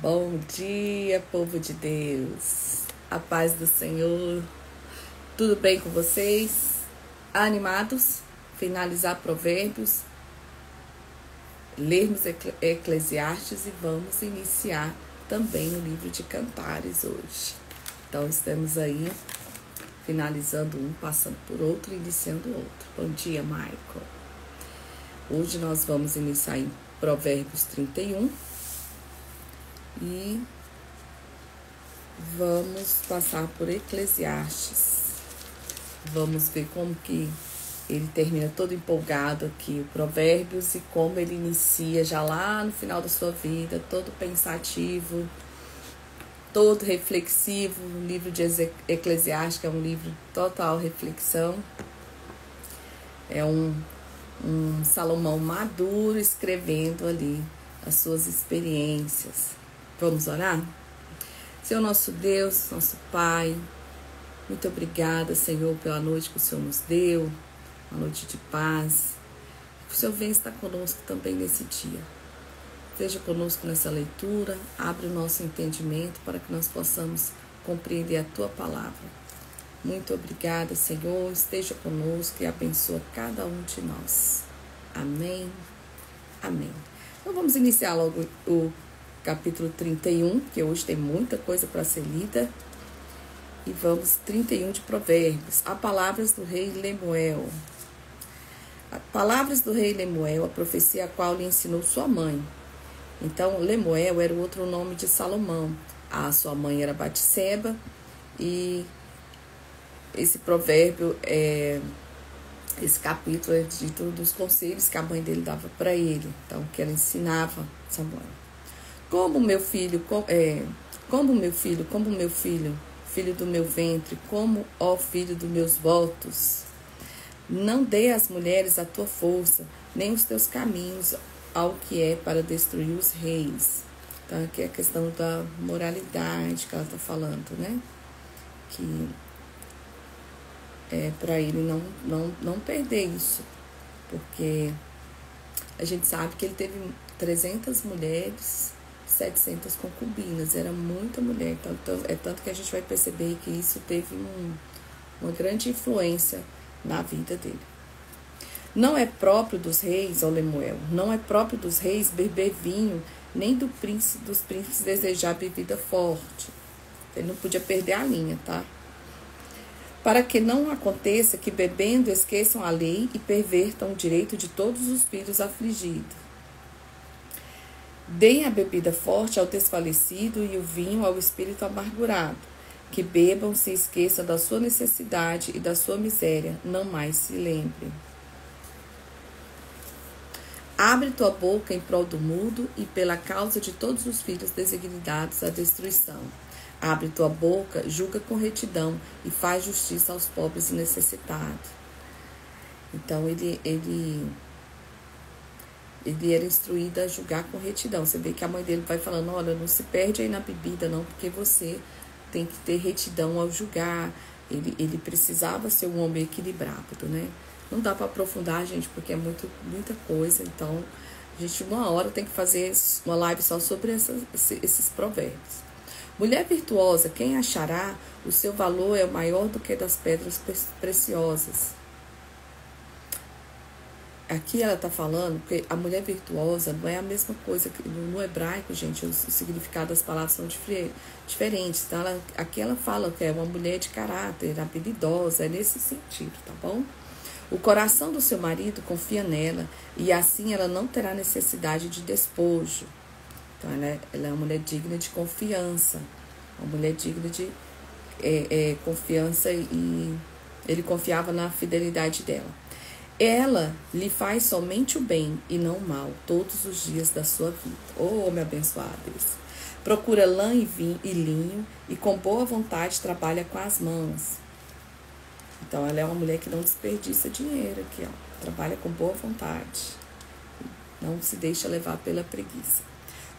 Bom dia, povo de Deus. A paz do Senhor. Tudo bem com vocês? Animados? Finalizar Provérbios, lermos Eclesiastes e vamos iniciar também o livro de Cantares hoje. Então, estamos aí finalizando um, passando por outro, iniciando outro. Bom dia, Michael. Hoje nós vamos iniciar em Provérbios 31 e vamos passar por Eclesiastes. Vamos ver como que ele termina todo empolgado aqui, o Provérbios, e como ele inicia já lá no final da sua vida, todo pensativo, todo reflexivo. O livro de Eclesiastes é um livro de total reflexão. É um Salomão maduro escrevendo ali as suas experiências. Vamos orar? Senhor nosso Deus, nosso Pai, muito obrigada, Senhor, pela noite que o Senhor nos deu, uma noite de paz. Que o Senhor venha estar conosco também nesse dia. Esteja conosco nessa leitura, abre o nosso entendimento para que nós possamos compreender a Tua palavra. Muito obrigada, Senhor, esteja conosco e abençoa cada um de nós. Amém. Amém. Então vamos iniciar logo o capítulo 31, que hoje tem muita coisa para ser lida. E vamos, 31 de Provérbios. A palavras do rei Lemuel. Palavras do rei Lemuel, a profecia a qual lhe ensinou sua mãe. Então, Lemuel era o outro nome de Salomão. A sua mãe era Batseba. E esse provérbio, esse capítulo é dito dos conselhos que a mãe dele dava para ele. Então, que ela ensinava Samuel. Como meu filho, filho do meu ventre, como, ó filho dos meus votos. Não dê às mulheres a tua força, nem os teus caminhos ao que é para destruir os reis. Então, aqui é a questão da moralidade que ela está falando, né? Que é para ele não perder isso, porque a gente sabe que ele teve 300 mulheres, 700 concubinas, era muita mulher, tanto que a gente vai perceber que isso teve uma grande influência na vida dele. Não é próprio dos reis, ó Lemuel, não é próprio dos reis beber vinho, nem dos príncipes desejar bebida forte. Ele não podia perder a linha, tá? Para que não aconteça que bebendo esqueçam a lei e pervertam o direito de todos os filhos afligidos. Deem a bebida forte ao desfalecido e o vinho ao espírito amargurado. Que bebam, se esqueçam da sua necessidade e da sua miséria, não mais se lembrem. Abre tua boca em prol do mudo e pela causa de todos os filhos designados à destruição. Abre tua boca, julga com retidão e faz justiça aos pobres e necessitados. Então, ele era instruído a julgar com retidão. Você vê que a mãe dele vai falando, olha, não se perde aí na bebida não, porque você tem que ter retidão ao julgar. Ele precisava ser um homem equilibrado, né? Não dá para aprofundar, gente, porque é muita coisa. Então, a gente uma hora tem que fazer uma live só sobre esses provérbios. Mulher virtuosa, quem achará? O seu valor é maior do que das pedras preciosas. Aqui ela está falando que a mulher virtuosa não é a mesma coisa que no hebraico, gente, o significado das palavras são diferentes. Então, aqui ela fala que é uma mulher de caráter, habilidosa, é nesse sentido, tá bom? O coração do seu marido confia nela e assim ela não terá necessidade de despojo. Então, ela é uma mulher digna de confiança, uma mulher digna de confiança e ele confiava na fidelidade dela. Ela lhe faz somente o bem e não o mal todos os dias da sua vida. Oh, meu abençoado Deus. Procura lã e linho e com boa vontade trabalha com as mãos. Então, ela é uma mulher que não desperdiça dinheiro aqui, ó. Trabalha com boa vontade. Não se deixa levar pela preguiça.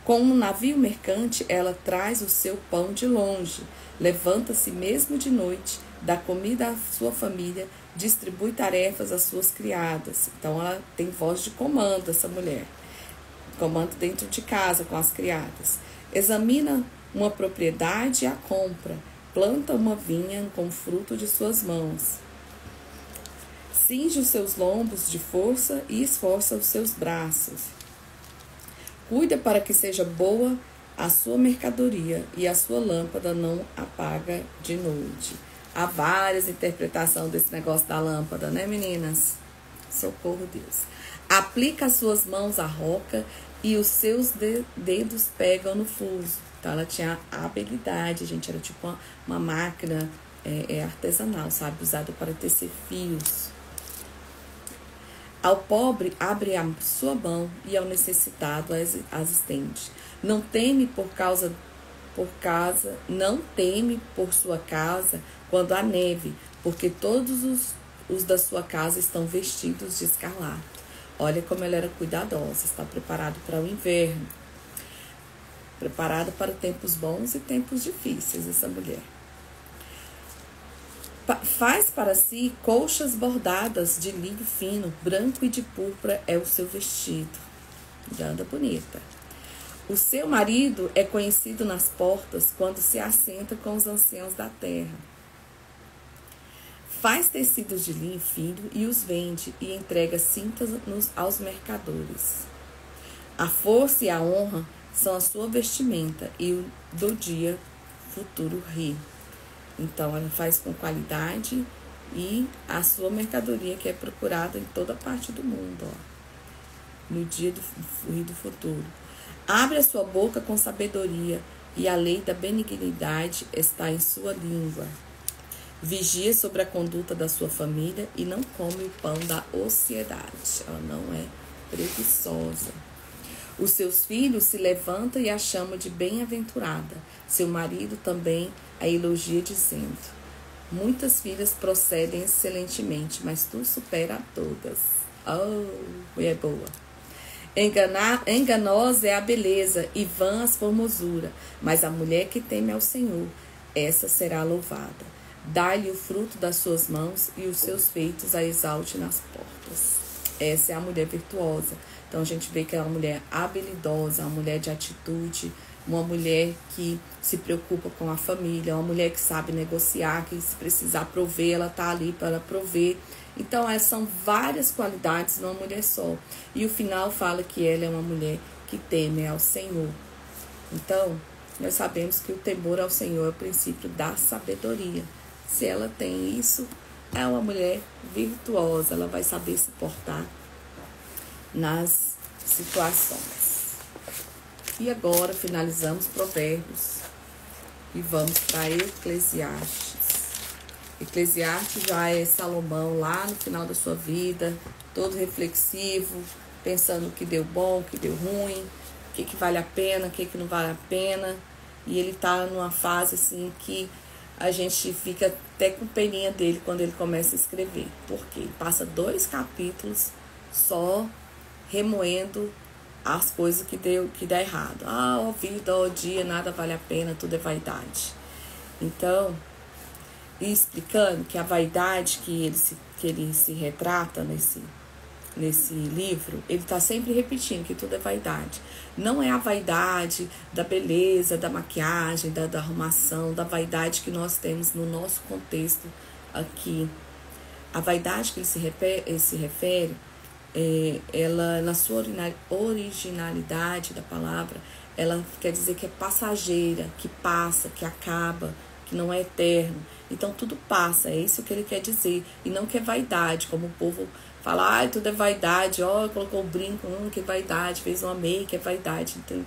Com um navio mercante, ela traz o seu pão de longe. Levanta-se mesmo de noite, dá comida à sua família, distribui tarefas às suas criadas. Então, ela tem voz de comando, essa mulher. Comando dentro de casa com as criadas. Examina uma propriedade e a compra. Planta uma vinha com fruto de suas mãos. Cinge os seus lombos de força e esforça os seus braços. Cuida para que seja boa a sua mercadoria e a sua lâmpada não apaga de noite. Há várias interpretações desse negócio da lâmpada, né, meninas? Socorro, Deus. Aplica as suas mãos à roca e os seus dedos pegam no fuso. Então, ela tinha habilidade, gente. Era tipo uma máquina artesanal, sabe? Usada para tecer fios. Ao pobre, abre a sua mão e ao necessitado as estende. Não teme não teme por sua casa quando há neve, porque todos os da sua casa estão vestidos de escarlate. Olha como ela era cuidadosa, está preparado para o inverno, preparada para tempos bons e tempos difíceis, essa mulher. Faz para si colchas bordadas de linho fino, branco e de púrpura é o seu vestido. Anda bonita. O seu marido é conhecido nas portas quando se assenta com os anciãos da terra. Faz tecidos de linho fino e os vende e entrega cintas aos mercadores. A força e a honra são a sua vestimenta e do dia futuro ri. Então, ela faz com qualidade e a sua mercadoria que é procurada em toda parte do mundo, ó, no dia do futuro. Abre a sua boca com sabedoria e a lei da benignidade está em sua língua. Vigia sobre a conduta da sua família e não come o pão da ociedade. Ela não é preguiçosa. Os seus filhos se levantam e a chamam de bem-aventurada. Seu marido também a elogia dizendo: muitas filhas procedem excelentemente, mas tu supera a todas. Oh, mulher boa. Enganosa é a beleza e vã a formosura, mas a mulher que teme ao Senhor, essa será louvada. Dá-lhe o fruto das suas mãos e os seus feitos a exalte nas portas. Essa é a mulher virtuosa. Então, a gente vê que é uma mulher habilidosa, uma mulher de atitude, uma mulher que se preocupa com a família, uma mulher que sabe negociar, que se precisar prover, ela está ali para prover. Então, essas são várias qualidades numa mulher só. E o final fala que ela é uma mulher que teme ao Senhor. Então, nós sabemos que o temor ao Senhor é o princípio da sabedoria. Se ela tem isso, é uma mulher virtuosa, ela vai saber se portar nas situações. E agora finalizamos Provérbios e vamos para Eclesiastes. Eclesiastes já é Salomão lá no final da sua vida, todo reflexivo, pensando o que deu bom, o que deu ruim, o que vale a pena, o que não vale a pena. E ele está numa fase assim que a gente fica até com peninha dele quando ele começa a escrever. Porque ele passa 2 capítulos só remoendo as coisas que dá errado. Ó vida, ó dia, nada vale a pena, tudo é vaidade. Então, e explicando que a vaidade que ele se retrata nesse livro, ele está sempre repetindo que tudo é vaidade. Não é a vaidade da beleza, da maquiagem, da arrumação, da vaidade que nós temos no nosso contexto aqui. A vaidade que ele se refere, ela, na sua originalidade da palavra, ela quer dizer que é passageira, que passa, que acaba, que não é eterno. Então, tudo passa, é isso que ele quer dizer. E não que é vaidade, como o povo fala, ai, tudo é vaidade, ó, colocou o brinco, que vaidade, fez uma make, é vaidade. Então, não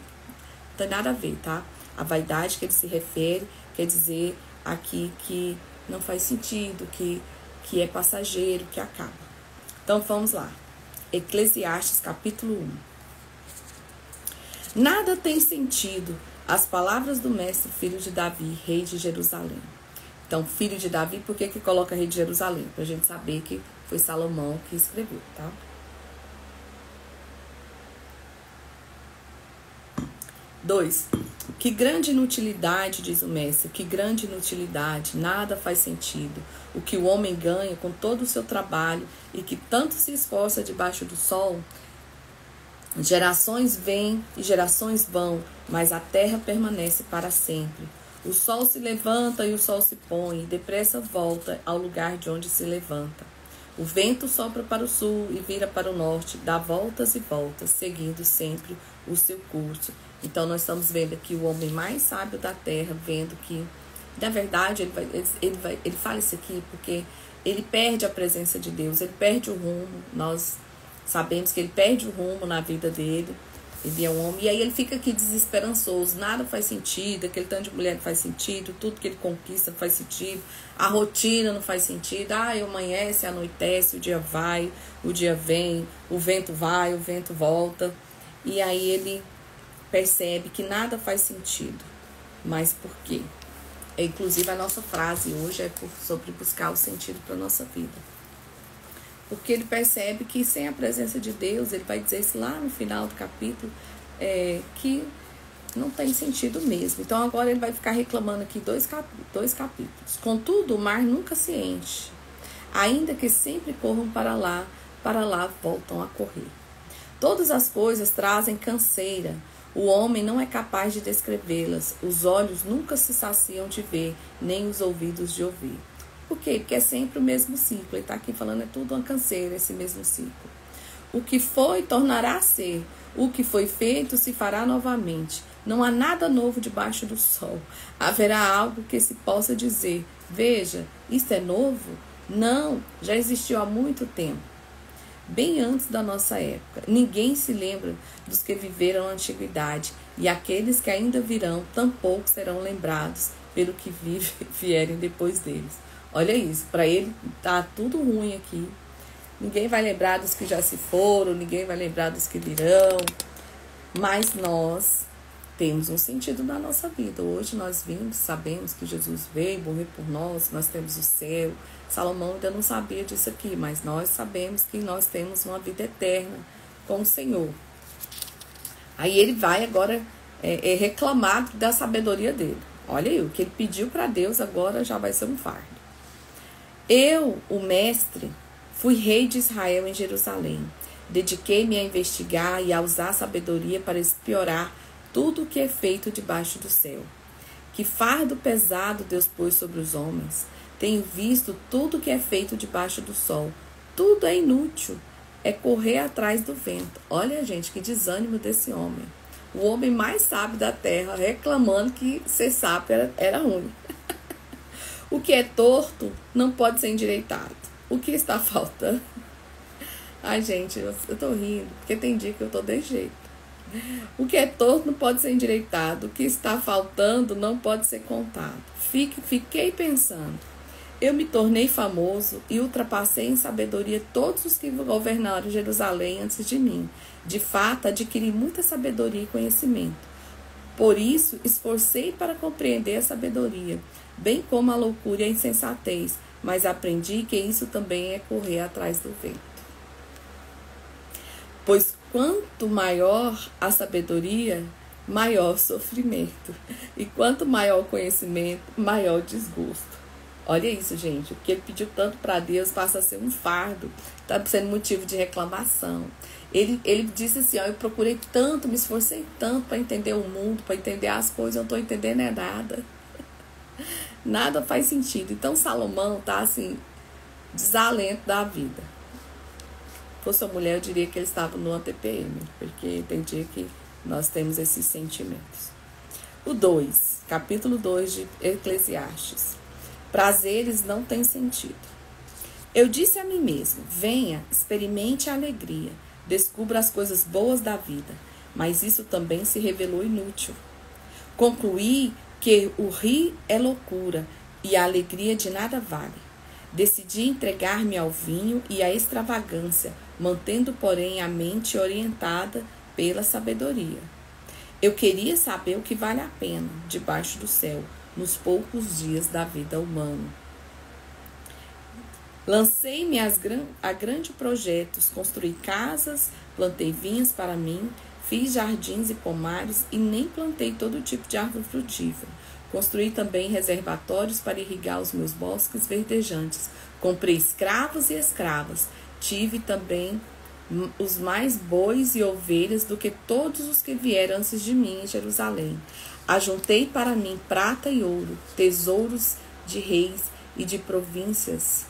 tem nada a ver, tá? A vaidade que ele se refere quer dizer aqui que não faz sentido, que é passageiro, que acaba. Então, vamos lá. Eclesiastes, capítulo 1. Nada tem sentido as palavras do mestre, filho de Davi, rei de Jerusalém. Então, filho de Davi, por que coloca rei de Jerusalém? Para a gente saber que foi Salomão que escreveu, tá? 2. Que grande inutilidade, diz o mestre, que grande inutilidade, nada faz sentido. O que o homem ganha com todo o seu trabalho e que tanto se esforça debaixo do sol, Gerações vêm e gerações vão, mas a terra permanece para sempre. O sol se levanta e o sol se põe, e depressa volta ao lugar de onde se levanta. O vento sopra para o sul e vira para o norte, dá voltas e voltas, seguindo sempre o seu curso. Então nós estamos vendo aqui o homem mais sábio da terra, vendo que, na verdade, ele fala isso aqui porque ele perde a presença de Deus, ele perde o rumo. Nós sabemos que ele perde o rumo na vida dele. Ele é um homem, e aí ele fica aqui desesperançoso, nada faz sentido, aquele tanto de mulher não faz sentido, tudo que ele conquista não faz sentido, a rotina não faz sentido, amanhece, anoitece, o dia vai, o dia vem, o vento vai, o vento volta, e aí ele percebe que nada faz sentido. Mas por quê? Inclusive a nossa frase hoje é sobre buscar o sentido para a nossa vida. Porque ele percebe que sem a presença de Deus, ele vai dizer isso lá no final do capítulo, que não tem sentido mesmo. Então agora ele vai ficar reclamando aqui dois capítulos. Contudo, o mar nunca se enche. Ainda que sempre corram para lá voltam a correr. Todas as coisas trazem canseira. O homem não é capaz de descrevê-las. Os olhos nunca se saciam de ver, nem os ouvidos de ouvir. Por quê? Porque é sempre o mesmo ciclo. Ele está aqui falando, é tudo uma canseira, esse mesmo ciclo. O que foi, tornará a ser. O que foi feito, se fará novamente. Não há nada novo debaixo do sol. Haverá algo que se possa dizer, veja, isto é novo? Não, já existiu há muito tempo. Bem antes da nossa época. Ninguém se lembra dos que viveram na antiguidade. E aqueles que ainda virão, tampouco serão lembrados pelo que vierem depois deles. Olha isso, para ele tá tudo ruim aqui. Ninguém vai lembrar dos que já se foram, ninguém vai lembrar dos que virão. Mas nós temos um sentido na nossa vida. Hoje nós sabemos que Jesus veio morrer por nós, nós temos o céu. Salomão ainda não sabia disso aqui, mas nós sabemos que nós temos uma vida eterna com o Senhor. Aí ele vai agora reclamar da sabedoria dele. Olha aí, o que ele pediu para Deus agora já vai ser um fardo. Eu, o mestre, fui rei de Israel em Jerusalém. Dediquei-me a investigar e a usar a sabedoria para explorar tudo o que é feito debaixo do céu. Que fardo pesado Deus pôs sobre os homens. Tenho visto tudo o que é feito debaixo do sol. Tudo é inútil. É correr atrás do vento. Olha, gente, que desânimo desse homem. O homem mais sábio da terra reclamando que ser sábio era ruim. O que é torto não pode ser endireitado. O que está faltando? Ai, gente, eu tô rindo, porque tem dia que eu tô desse jeito. O que é torto não pode ser endireitado. O que está faltando não pode ser contado. Fiquei pensando. Eu me tornei famoso e ultrapassei em sabedoria todos os que governaram Jerusalém antes de mim. De fato, adquiri muita sabedoria e conhecimento. Por isso, esforcei para compreender a sabedoria, bem como a loucura e a insensatez, mas aprendi que isso também é correr atrás do vento. Pois quanto maior a sabedoria, maior o sofrimento. E quanto maior o conhecimento, maior o desgosto. Olha isso, gente. O que ele pediu tanto para Deus passa a ser um fardo. Está sendo motivo de reclamação. Ele disse assim, eu procurei tanto, me esforcei tanto para entender o mundo, para entender as coisas, eu não estou entendendo nada. Nada faz sentido. Então Salomão está assim, desalento da vida. Se fosse uma mulher, eu diria que ele estava no TPM, porque tem dia que nós temos esses sentimentos. O 2, capítulo 2 de Eclesiastes. Prazeres não têm sentido. Eu disse a mim mesmo, venha, experimente a alegria, descubra as coisas boas da vida, mas isso também se revelou inútil. Concluí que o rir é loucura e a alegria de nada vale. Decidi entregar-me ao vinho e à extravagância, mantendo, porém, a mente orientada pela sabedoria. Eu queria saber o que vale a pena, debaixo do céu, nos poucos dias da vida humana. Lancei-me a grandes projetos, construí casas, plantei vinhas para mim, fiz jardins e pomares e nem plantei todo tipo de árvore frutífera. Construí também reservatórios para irrigar os meus bosques verdejantes. Comprei escravos e escravas. Tive também os mais bois e ovelhas do que todos os que vieram antes de mim em Jerusalém. Ajuntei para mim prata e ouro, tesouros de reis e de províncias.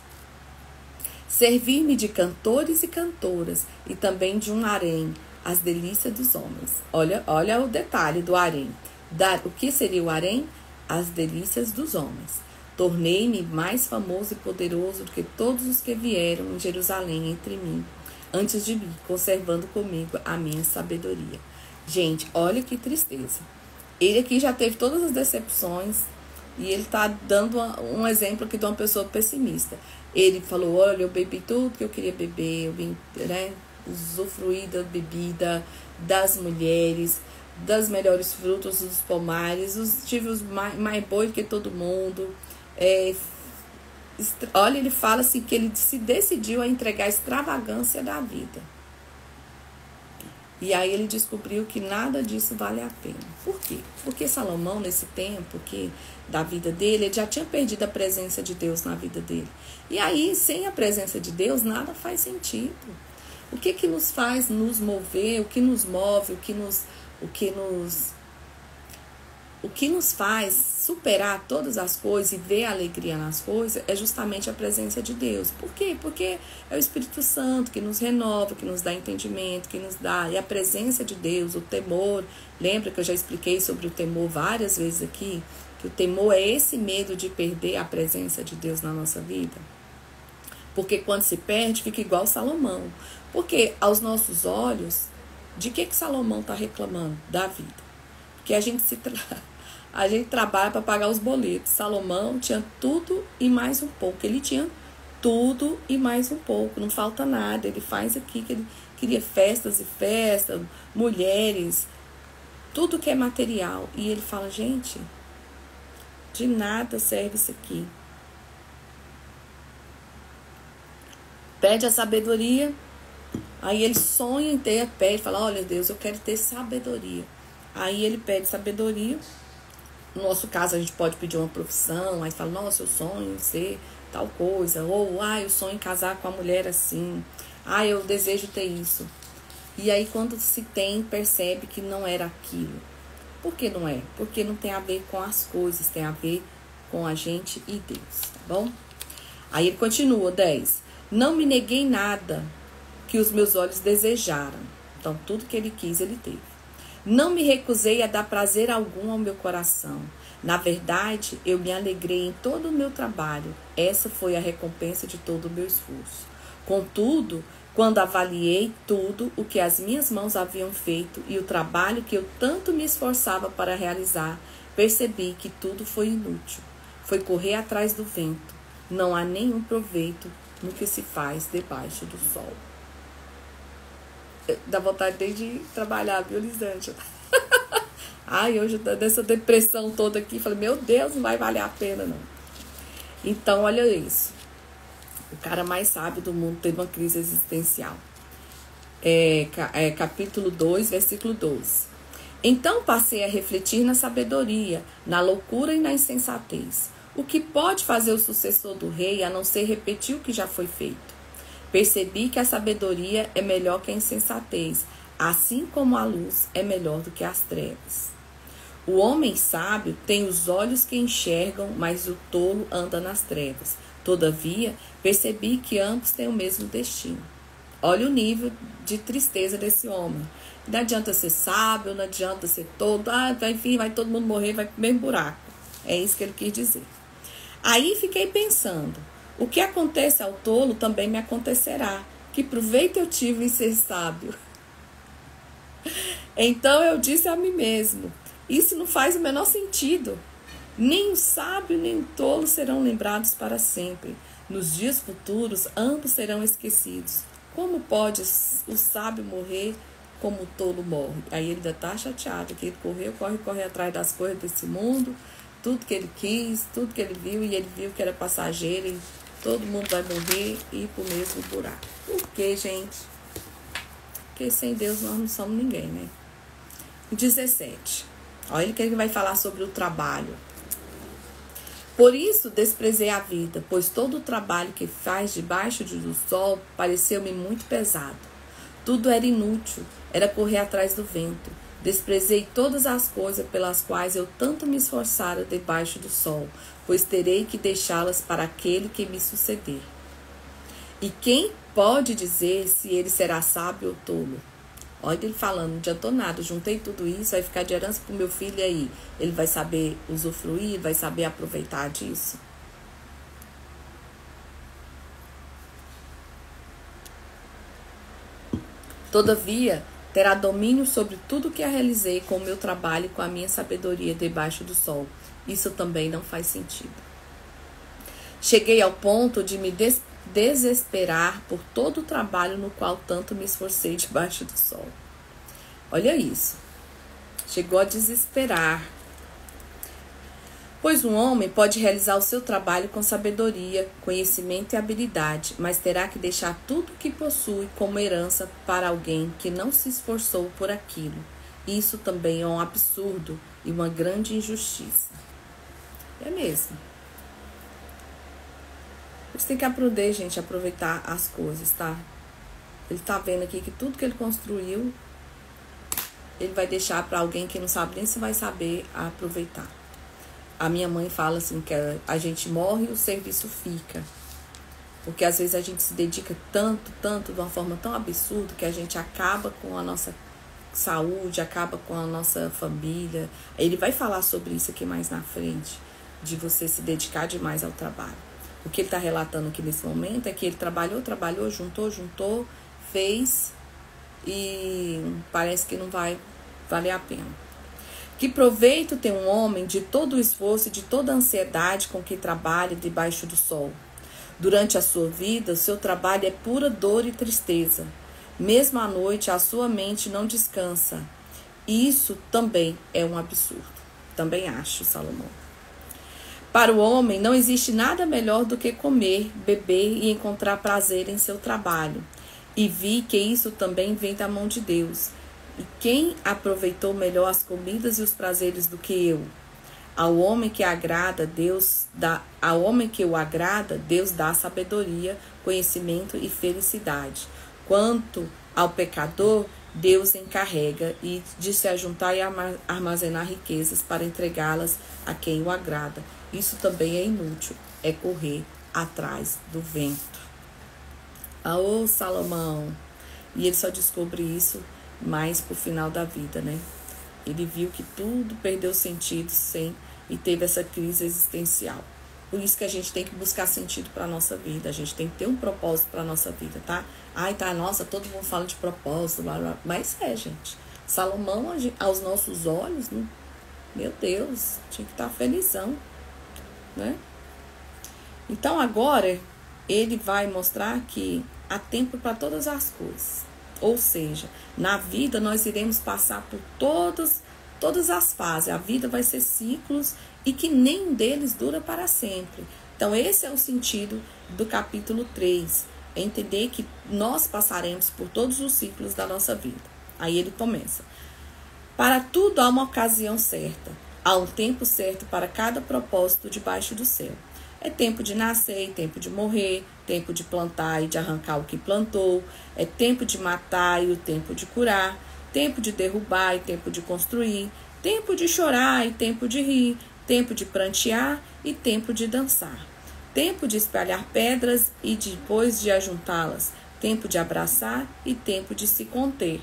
Servi-me de cantores e cantoras, e também de um harém, as delícias dos homens. Olha o detalhe do harém. O que seria o harém? As delícias dos homens. Tornei-me mais famoso e poderoso do que todos os que vieram em Jerusalém entre mim, antes de mim, conservando comigo a minha sabedoria. Gente, olha que tristeza. Ele aqui já teve todas as decepções e ele está dando um exemplo aqui de uma pessoa pessimista. Ele falou, olha, eu bebi tudo que eu queria beber, eu vim, usufruir da bebida, das mulheres, das melhores frutas dos pomares, tive os mais bons que todo mundo. Olha, ele fala assim que ele se decidiu a entregar a extravagância da vida. E aí ele descobriu que nada disso vale a pena. Por quê? Porque Salomão, nesse tempo da vida dele, ele já tinha perdido a presença de Deus na vida dele. E aí, sem a presença de Deus, nada faz sentido. O que nos faz nos mover, o que nos move, o que nos faz superar todas as coisas e ver a alegria nas coisas é justamente a presença de Deus. Por quê? Porque é o Espírito Santo que nos renova, que nos dá entendimento, que nos dá... E a presença de Deus, o temor... Lembra que eu já expliquei sobre o temor várias vezes aqui? Que o temor é esse medo de perder a presença de Deus na nossa vida. Porque quando se perde, fica igual Salomão. Porque aos nossos olhos, de que Salomão está reclamando? Da vida. Porque a gente trabalha para pagar os boletos. Salomão tinha tudo e mais um pouco. Ele tinha tudo e mais um pouco. Não falta nada. Ele faz aqui que ele queria festas e festas, mulheres, tudo que é material. E ele fala, gente, de nada serve isso aqui. Pede a sabedoria. Aí ele sonha em ter, pede, fala, olha Deus, eu quero ter sabedoria. Aí ele pede sabedoria. No nosso caso, a gente pode pedir uma profissão. Aí fala, nossa, eu sonho em ser tal coisa. Ou, eu sonho em casar com a mulher assim. Eu desejo ter isso. E aí, quando se tem, percebe que não era aquilo. Por que não é? Porque não tem a ver com as coisas. Tem a ver com a gente e Deus. Tá bom? Aí ele continua, 10. Não me neguei nada que os meus olhos desejaram. Então, tudo que ele quis, ele teve. Não me recusei a dar prazer algum ao meu coração. Na verdade, eu me alegrei em todo o meu trabalho. Essa foi a recompensa de todo o meu esforço. Contudo, quando avaliei tudo o que as minhas mãos haviam feito e o trabalho que eu tanto me esforçava para realizar, percebi que tudo foi inútil. Foi correr atrás do vento. Não há nenhum proveito no que se faz debaixo do sol. Dá vontade de trabalhar, viu, Lisângela? Hoje dessa depressão toda aqui, falei, meu Deus, não vai valer a pena, não. Então, olha isso. O cara mais sábio do mundo teve uma crise existencial. Capítulo 2, versículo 12. Então passei a refletir na sabedoria, na loucura e na insensatez. O que pode fazer o sucessor do rei a não ser repetir o que já foi feito? Percebi que a sabedoria é melhor que a insensatez, assim como a luz é melhor do que as trevas. O homem sábio tem os olhos que enxergam, mas o tolo anda nas trevas. Todavia, percebi que ambos têm o mesmo destino. Olha o nível de tristeza desse homem. Não adianta ser sábio, não adianta ser tolo. Enfim, vai todo mundo morrer, vai comer buraco. É isso que ele quis dizer. Aí fiquei pensando. O que acontece ao tolo também me acontecerá. Que proveito eu tive em ser sábio? Então eu disse a mim mesmo, isso não faz o menor sentido. Nem o sábio nem o tolo serão lembrados para sempre. Nos dias futuros, ambos serão esquecidos. Como pode o sábio morrer como o tolo morre? Aí ele ainda está chateado, que ele corre atrás das coisas desse mundo, tudo que ele quis, tudo que ele viu, e ele viu que era passageiro, e todo mundo vai morrer e ir pro mesmo buraco. Por quê, gente? Porque sem Deus nós não somos ninguém, né? 17. Olha ele que ele vai falar sobre o trabalho. Por isso desprezei a vida, pois todo o trabalho que faz debaixo do sol pareceu-me muito pesado. Tudo era inútil, era correr atrás do vento. Desprezei todas as coisas pelas quais eu tanto me esforçara debaixo do sol, pois terei que deixá-las para aquele que me suceder. E quem pode dizer se ele será sábio ou tolo? Olha ele falando, não adiantou nada, juntei tudo isso, vai ficar de herança para o meu filho, e aí ele vai saber usufruir, vai saber aproveitar disso? Todavia, terá domínio sobre tudo que eu realizei com o meu trabalho e com a minha sabedoria debaixo do sol. Isso também não faz sentido. Cheguei ao ponto de me desesperar por todo o trabalho no qual tanto me esforcei debaixo do sol. Olha isso. Chegou a desesperar. Pois um homem pode realizar o seu trabalho com sabedoria, conhecimento e habilidade, mas terá que deixar tudo o que possui como herança para alguém que não se esforçou por aquilo. Isso também é um absurdo e uma grande injustiça. É mesmo. Você tem que aprender, gente, a aproveitar as coisas, tá? Ele tá vendo aqui que tudo que ele construiu, ele vai deixar para alguém que não sabe nem se vai saber aproveitar. A minha mãe fala assim que a gente morre e o serviço fica. Porque às vezes a gente se dedica tanto, de uma forma tão absurda, que a gente acaba com a nossa saúde, acaba com a nossa família. Ele vai falar sobre isso aqui mais na frente, de você se dedicar demais ao trabalho. O que ele está relatando aqui nesse momento é que ele trabalhou, juntou, fez e parece que não vai valer a pena. Que proveito tem um homem de todo o esforço e de toda a ansiedade com que trabalha debaixo do sol? Durante a sua vida, o seu trabalho é pura dor e tristeza. Mesmo à noite, a sua mente não descansa. Isso também é um absurdo. Também acho, Salomão. Para o homem, não existe nada melhor do que comer, beber e encontrar prazer em seu trabalho. E vi que isso também vem da mão de Deus. E quem aproveitou melhor as comidas e os prazeres do que eu? Ao homem que o agrada, Deus dá sabedoria, conhecimento e felicidade. Quanto ao pecador, Deus encarrega de se ajuntar e armazenar riquezas para entregá-las a quem o agrada. Isso também é inútil, é correr atrás do vento. Ô Salomão! E ele só descobre isso mais pro final da vida, né? Ele viu que tudo perdeu sentido e teve essa crise existencial. Por isso que a gente tem que buscar sentido para nossa vida. A gente tem que ter um propósito para nossa vida, tá? Nossa, todo mundo fala de propósito, blá, blá. Mas gente. Salomão, aos nossos olhos, meu Deus, tinha que estar felizão, né? Então agora ele vai mostrar que há tempo para todas as coisas. Ou seja, na vida nós iremos passar por todas as fases. A vida vai ser ciclos e que nenhum deles dura para sempre. Então esse é o sentido do capítulo 3. É entender que nós passaremos por todos os ciclos da nossa vida. Aí ele começa. Para tudo há uma ocasião certa. Há um tempo certo para cada propósito debaixo do céu. É tempo de nascer e tempo de morrer, tempo de plantar e de arrancar o que plantou, é tempo de matar e o tempo de curar, tempo de derrubar e tempo de construir, tempo de chorar e tempo de rir, tempo de prantear e tempo de dançar, tempo de espalhar pedras e depois de ajuntá-las, tempo de abraçar e tempo de se conter,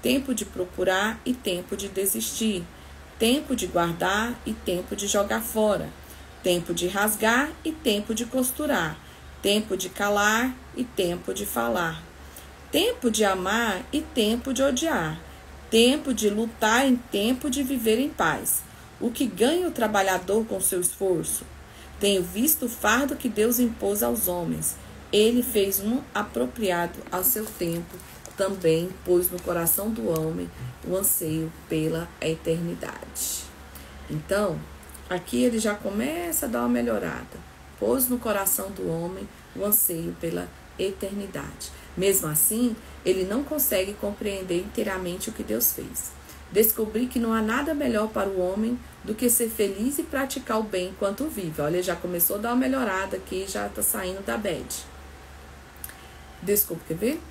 tempo de procurar e tempo de desistir, tempo de guardar e tempo de jogar fora, tempo de rasgar e tempo de costurar, tempo de calar e tempo de falar, tempo de amar e tempo de odiar, tempo de lutar e tempo de viver em paz. O que ganha o trabalhador com seu esforço? Tenho visto o fardo que Deus impôs aos homens. Ele fez um apropriado ao seu tempo, também pôs no coração do homem o anseio pela eternidade. Então, aqui ele já começa a dar uma melhorada. Pôs no coração do homem o anseio pela eternidade. Mesmo assim, ele não consegue compreender inteiramente o que Deus fez. Descobri que não há nada melhor para o homem do que ser feliz e praticar o bem enquanto vive. Olha, já começou a dar uma melhorada aqui, já está saindo da bad. Desculpa, quer ver?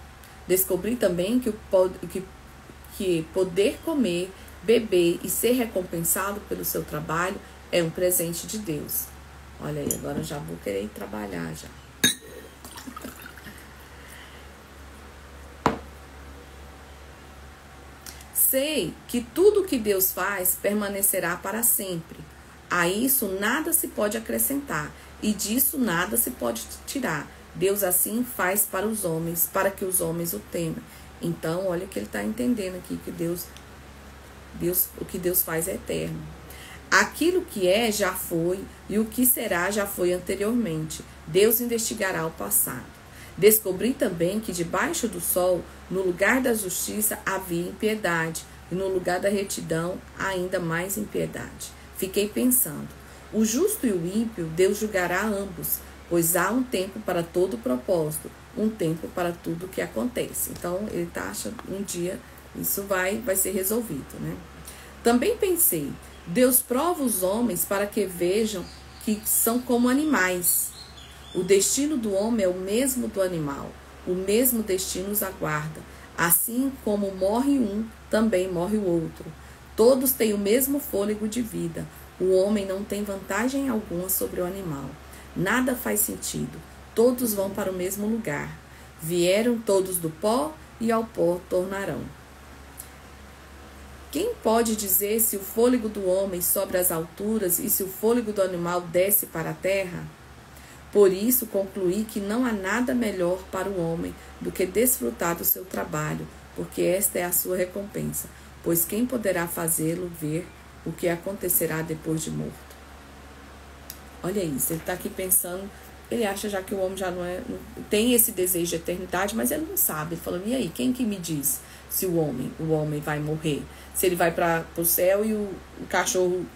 Descobri também que poder comer, beber e ser recompensado pelo seu trabalho é um presente de Deus. Olha aí, agora eu já vou querer ir trabalhar já. Sei que tudo que Deus faz permanecerá para sempre. A isso nada se pode acrescentar e disso nada se pode tirar. Deus assim faz para os homens, para que os homens o temam. Então, olha que ele está entendendo aqui que o que Deus faz é eterno. Aquilo que é já foi e o que será já foi anteriormente. Deus investigará o passado. Descobri também que debaixo do sol, no lugar da justiça, havia impiedade, e no lugar da retidão, ainda mais impiedade. Fiquei pensando, o justo e o ímpio, Deus julgará ambos, pois há um tempo para todo propósito, um tempo para tudo que acontece. Então, ele acha um dia isso vai ser resolvido, né? Também pensei, Deus prova os homens para que vejam que são como animais. O destino do homem é o mesmo do animal. O mesmo destino os aguarda. Assim como morre um, também morre o outro. Todos têm o mesmo fôlego de vida. O homem não tem vantagem alguma sobre o animal. Nada faz sentido. Todos vão para o mesmo lugar. Vieram todos do pó e ao pó tornarão. Quem pode dizer se o fôlego do homem sobe às alturas e se o fôlego do animal desce para a terra? Por isso concluí que não há nada melhor para o homem do que desfrutar do seu trabalho, porque esta é a sua recompensa. Pois quem poderá fazê-lo ver o que acontecerá depois de morto? Olha isso, ele está aqui pensando, ele acha já que o homem já não tem esse desejo de eternidade, mas ele não sabe. Ele falou, e aí, quem que me diz se o homem vai morrer? Se ele vai para o céu e o cachorro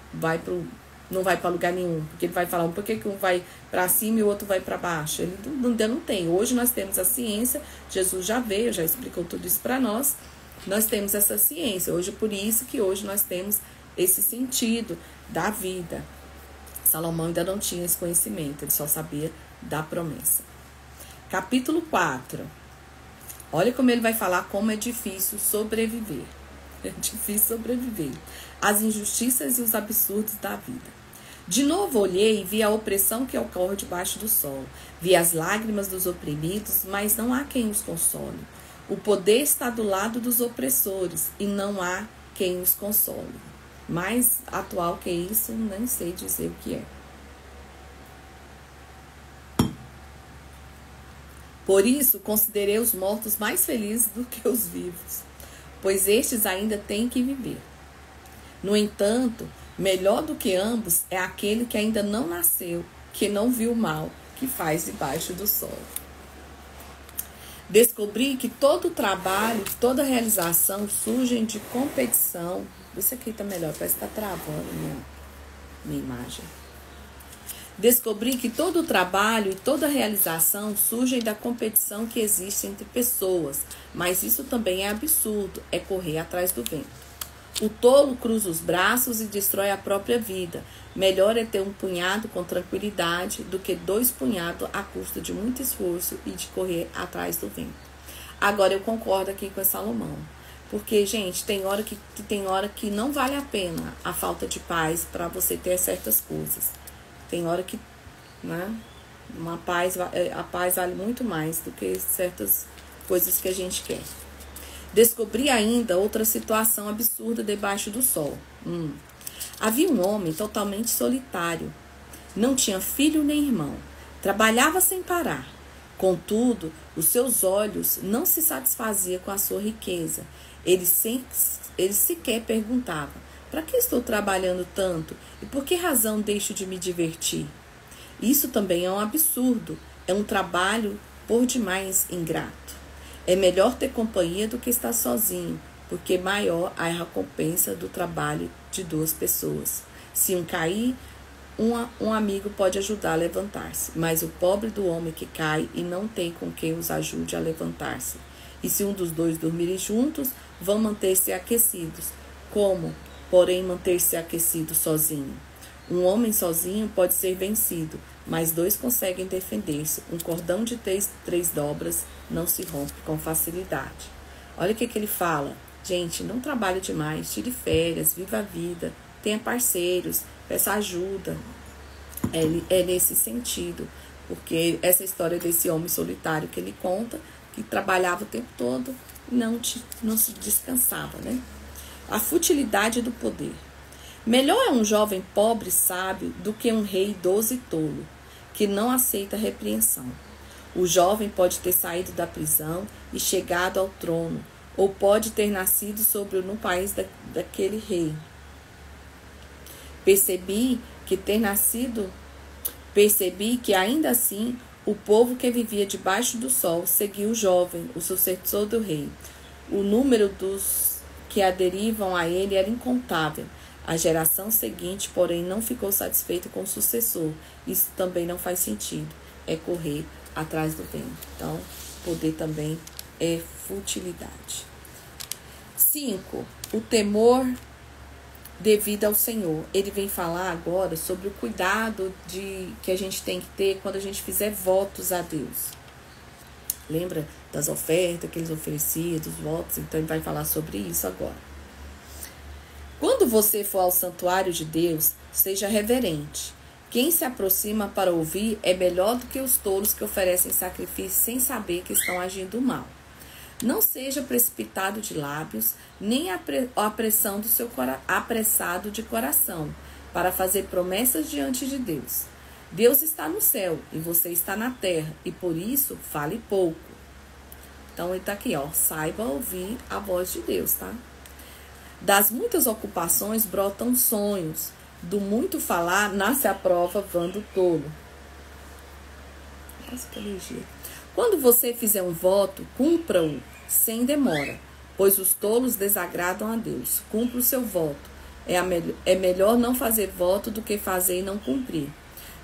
não vai para lugar nenhum. Porque ele vai falar, por que um vai para cima e o outro vai para baixo? Ele ainda não tem. Hoje nós temos a ciência, Jesus já veio, já explicou tudo isso para nós. Nós temos essa ciência. Hoje, por isso que hoje nós temos esse sentido da vida. Salomão ainda não tinha esse conhecimento, ele só sabia da promessa. Capítulo 4. Olha como ele vai falar como é difícil sobreviver. É difícil sobreviver. As injustiças e os absurdos da vida. De novo olhei e vi a opressão que ocorre debaixo do sol. Vi as lágrimas dos oprimidos, mas não há quem os console. O poder está do lado dos opressores e não há quem os console. Mais atual que isso, nem sei dizer o que é. Por isso, considerei os mortos mais felizes do que os vivos, pois estes ainda têm que viver. No entanto, melhor do que ambos é aquele que ainda não nasceu, que não viu o mal que faz debaixo do sol. Descobri que todo trabalho, toda realização surgem de competição. Isso aqui está melhor, parece que está travando minha imagem. Descobri que todo trabalho e toda realização surgem da competição que existe entre pessoas, mas isso também é absurdo, é correr atrás do vento. O tolo cruza os braços e destrói a própria vida. Melhor é ter um punhado com tranquilidade do que 2 punhados à custa de muito esforço e de correr atrás do vento. Agora eu concordo aqui com Salomão. Porque, gente, tem hora que não vale a pena a falta de paz para você ter certas coisas. Tem hora que, né, a paz vale muito mais do que certas coisas que a gente quer. Descobri ainda outra situação absurda debaixo do sol. Havia um homem totalmente solitário. Não tinha filho nem irmão. Trabalhava sem parar. Contudo, os seus olhos não se satisfaziam com a sua riqueza. Ele sequer perguntava, para que estou trabalhando tanto e por que razão deixo de me divertir? Isso também é um absurdo, é um trabalho por demais ingrato. É melhor ter companhia do que estar sozinho, porque maior a recompensa do trabalho de 2 pessoas. Se um cair, um amigo pode ajudar a levantar-se, mas o pobre do homem que cai e não tem com quem os ajude a levantar-se. E se um dos 2 dormirem juntos, vão manter-se aquecidos. Como, porém, manter-se aquecido sozinho? Um homem sozinho pode ser vencido, mas dois conseguem defender-se. Um cordão de três dobras não se rompe com facilidade. Olha o que ele fala. Gente, não trabalhe demais, tire férias, viva a vida, tenha parceiros, peça ajuda. É nesse sentido, porque essa história desse homem solitário que ele conta, que trabalhava o tempo todo e não se descansava, né? A futilidade do poder. Melhor é um jovem pobre e sábio do que um rei idoso e tolo, que não aceita repreensão. O jovem pode ter saído da prisão e chegado ao trono, ou pode ter nascido no país daquele rei. Percebi que ainda assim o povo que vivia debaixo do sol seguiu o jovem, o sucessor do rei. O número dos que aderivam a ele era incontável. A geração seguinte, porém, não ficou satisfeita com o sucessor. Isso também não faz sentido. É correr atrás do vento. Então, poder também é futilidade. 5. O temor devido ao Senhor. Ele vem falar agora sobre o cuidado que a gente tem que ter quando a gente fizer votos a Deus. Lembra das ofertas que eles ofereciam, dos votos? Então ele vai falar sobre isso agora. Quando você for ao santuário de Deus, seja reverente. Quem se aproxima para ouvir é melhor do que os tolos que oferecem sacrifício sem saber que estão agindo mal. Não seja precipitado de lábios, nem apressado de coração, para fazer promessas diante de Deus. Deus está no céu e você está na terra, e por isso fale pouco. Então ele está aqui, ó, saiba ouvir a voz de Deus, tá? Das muitas ocupações brotam sonhos, do muito falar nasce a prova vando tolo. Nossa, que ligeiro. Quando você fizer um voto, cumpra-o sem demora, pois os tolos desagradam a Deus. Cumpra o seu voto. É melhor não fazer voto do que fazer e não cumprir.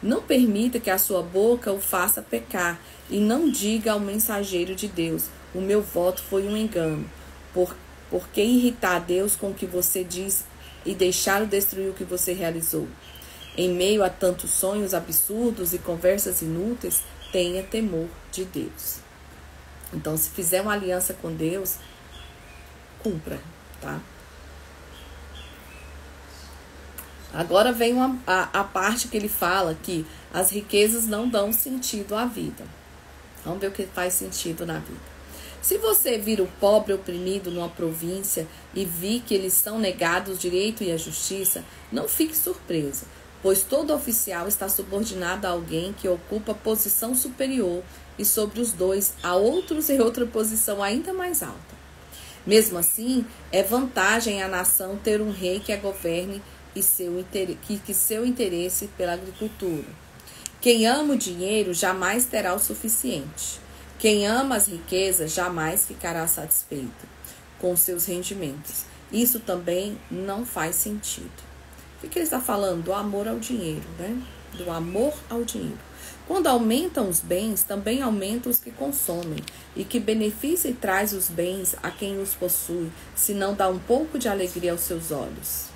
Não permita que a sua boca o faça pecar, e não diga ao mensageiro de Deus: o meu voto foi um engano. Por que irritar a Deus com o que você diz e deixá-lo destruir o que você realizou? Em meio a tantos sonhos absurdos e conversas inúteis, tenha temor de Deus. Então, se fizer uma aliança com Deus, cumpra, tá? Agora vem a parte que ele fala que as riquezas não dão sentido à vida. Vamos ver o que faz sentido na vida. Se você vir o pobre oprimido numa província e vir que eles são negados o direito e a justiça, não fique surpreso, pois todo oficial está subordinado a alguém que ocupa posição superior e sobre os dois há outros em outra posição ainda mais alta. Mesmo assim, é vantagem à nação ter um rei que a governe e que seu interesse pela agricultura. Quem ama o dinheiro jamais terá o suficiente. Quem ama as riquezas jamais ficará satisfeito com seus rendimentos. Isso também não faz sentido. O que ele está falando? Do amor ao dinheiro, né? Do amor ao dinheiro. Quando aumentam os bens, também aumentam os que consomem. E que benefício traz os bens a quem os possui, se não dá um pouco de alegria aos seus olhos?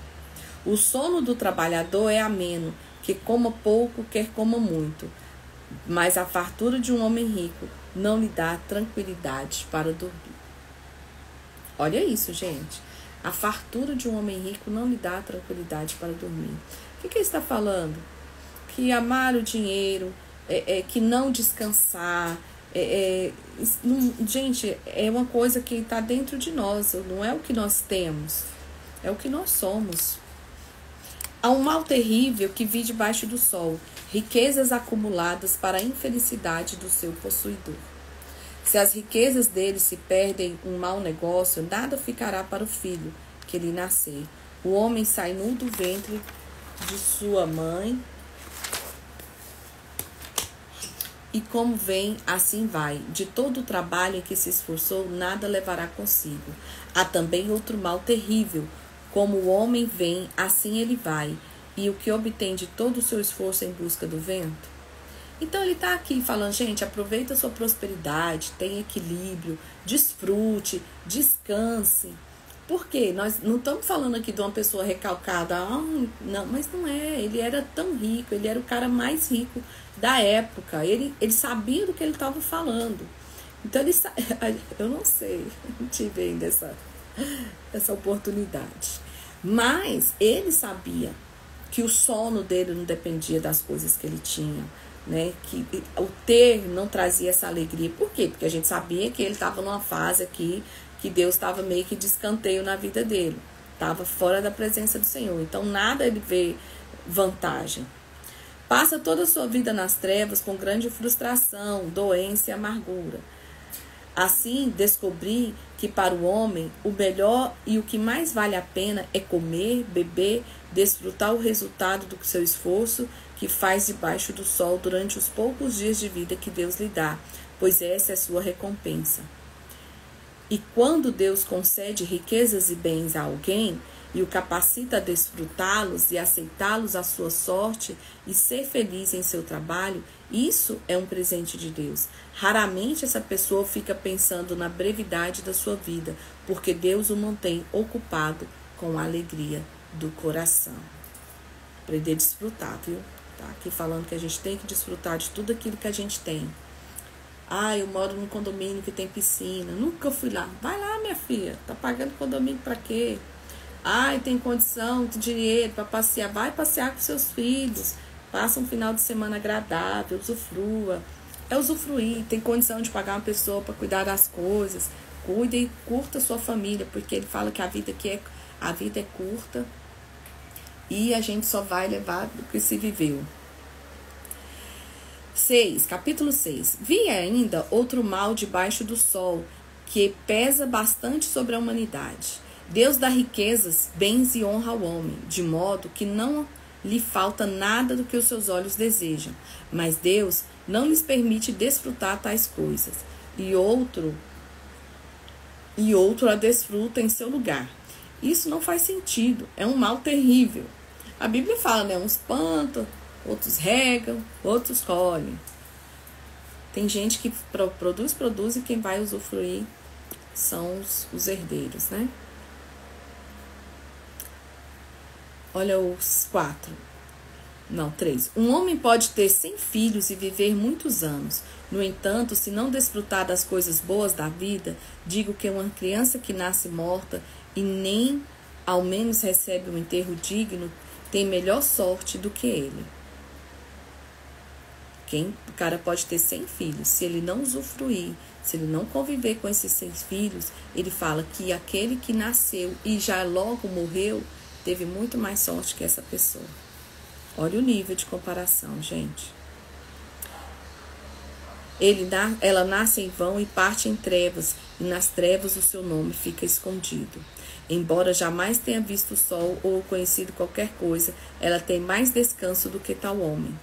O sono do trabalhador é ameno, que coma pouco, quer coma muito. Mas a fartura de um homem rico não lhe dá tranquilidade para dormir. Olha isso, gente. A fartura de um homem rico não lhe dá tranquilidade para dormir. O que ele está falando? Que amar o dinheiro, que não descansar. Gente, é uma coisa que está dentro de nós. Não é o que nós temos, é o que nós somos. Há um mal terrível que vi debaixo do sol, riquezas acumuladas para a infelicidade do seu possuidor. Se as riquezas dele se perdem um mau negócio, nada ficará para o filho que lhe nascer. O homem sai nu do ventre de sua mãe, e como vem, assim vai. De todo o trabalho em que se esforçou, nada levará consigo. Há também outro mal terrível. Como o homem vem, assim ele vai. E o que obtém de todo o seu esforço em busca do vento? Então ele está aqui falando, gente, aproveita a sua prosperidade, tenha equilíbrio, desfrute, descanse. Por quê? Nós não estamos falando aqui de uma pessoa recalcada. Não, mas não é. Ele era tão rico, ele era o cara mais rico da época. Ele sabia do que ele estava falando. Então, eu não sei, não tive ainda essa oportunidade. Mas ele sabia que o sono dele não dependia das coisas que ele tinha, né? Que o ter não trazia essa alegria. Por quê? Porque a gente sabia que ele estava numa fase aqui que Deus estava meio que de escanteio na vida dele. Estava fora da presença do Senhor. Então, nada ele vê vantagem. Passa toda a sua vida nas trevas com grande frustração, doença e amargura. Assim, descobri que para o homem o melhor e o que mais vale a pena é comer, beber, desfrutar o resultado do seu esforço que faz debaixo do sol durante os poucos dias de vida que Deus lhe dá, pois essa é a sua recompensa. E quando Deus concede riquezas e bens a alguém e o capacita a desfrutá-los e aceitá-los à sua sorte e ser feliz em seu trabalho, isso é um presente de Deus. Raramente essa pessoa fica pensando na brevidade da sua vida, porque Deus o mantém ocupado com a alegria do coração. Aprender a desfrutar, viu? Tá aqui falando que a gente tem que desfrutar de tudo aquilo que a gente tem. Ah, eu moro num condomínio que tem piscina. Nunca fui lá. Vai lá, minha filha. Tá pagando condomínio pra quê? Ai, tem condição, tem dinheiro para passear. Vai passear com seus filhos. Passa um final de semana agradável, usufrua. É usufruir. Tem condição de pagar uma pessoa para cuidar das coisas. Cuide e curta a sua família, porque ele fala que a vida é curta e a gente só vai levar do que se viveu. 6, capítulo 6. Vi ainda outro mal debaixo do sol, que pesa bastante sobre a humanidade. Deus dá riquezas, bens e honra ao homem, de modo que não lhe falta nada do que os seus olhos desejam. Mas Deus não lhes permite desfrutar tais coisas, e outro a desfruta em seu lugar. Isso não faz sentido, é um mal terrível. A Bíblia fala, né? Uns plantam, outros regam, outros colhem. Tem gente que produz e quem vai usufruir são os herdeiros, né? Olha os 3. Um homem pode ter 100 filhos e viver muitos anos. No entanto, se não desfrutar das coisas boas da vida, digo que uma criança que nasce morta e nem ao menos recebe um enterro digno, tem melhor sorte do que ele. O cara pode ter 100 filhos, se ele não usufruir, se ele não conviver com esses 100 filhos, ele fala que aquele que nasceu e já logo morreu, teve muito mais sorte que essa pessoa. Olha o nível de comparação, gente. Ela nasce em vão e parte em trevas, e nas trevas o seu nome fica escondido. Embora jamais tenha visto o sol ou conhecido qualquer coisa, ela tem mais descanso do que tal homem.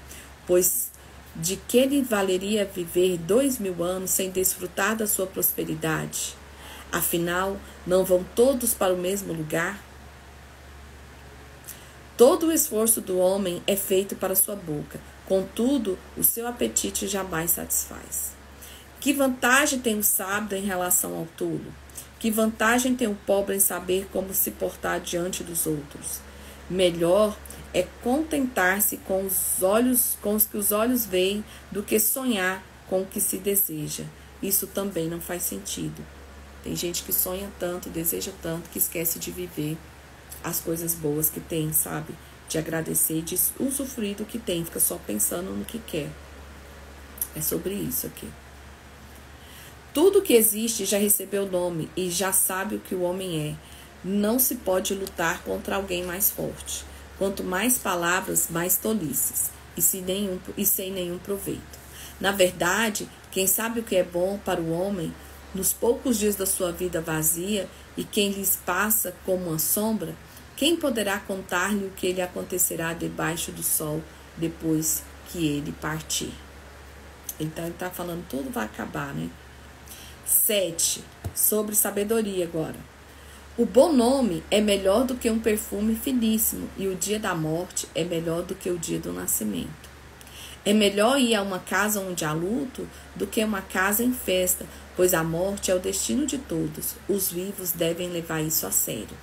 Pois de que lhe valeria viver 2000 anos sem desfrutar da sua prosperidade? Afinal, não vão todos para o mesmo lugar? Todo o esforço do homem é feito para sua boca, contudo, o seu apetite jamais satisfaz. Que vantagem tem o sábio em relação ao tolo? Que vantagem tem o pobre em saber como se portar diante dos outros? Melhor é contentar-se com os que os olhos veem do que sonhar com o que se deseja. Isso também não faz sentido. Tem gente que sonha tanto, deseja tanto, que esquece de viver as coisas boas que tem, sabe? De agradecer e de usufruir do que tem, fica só pensando no que quer. É sobre isso aqui. Tudo que existe já recebeu nome e já sabe o que o homem é. Não se pode lutar contra alguém mais forte. Quanto mais palavras, mais tolices, e sem nenhum proveito. Na verdade, quem sabe o que é bom para o homem, nos poucos dias da sua vida vazia, e quem lhes passa como uma sombra, quem poderá contar-lhe o que lhe acontecerá debaixo do sol depois que ele partir? Então, ele está falando, tudo vai acabar, né? 7. Sobre sabedoria agora. O bom nome é melhor do que um perfume finíssimo, e o dia da morte é melhor do que o dia do nascimento. É melhor ir a uma casa onde há luto do que uma casa em festa, pois a morte é o destino de todos. Os vivos devem levar isso a sério.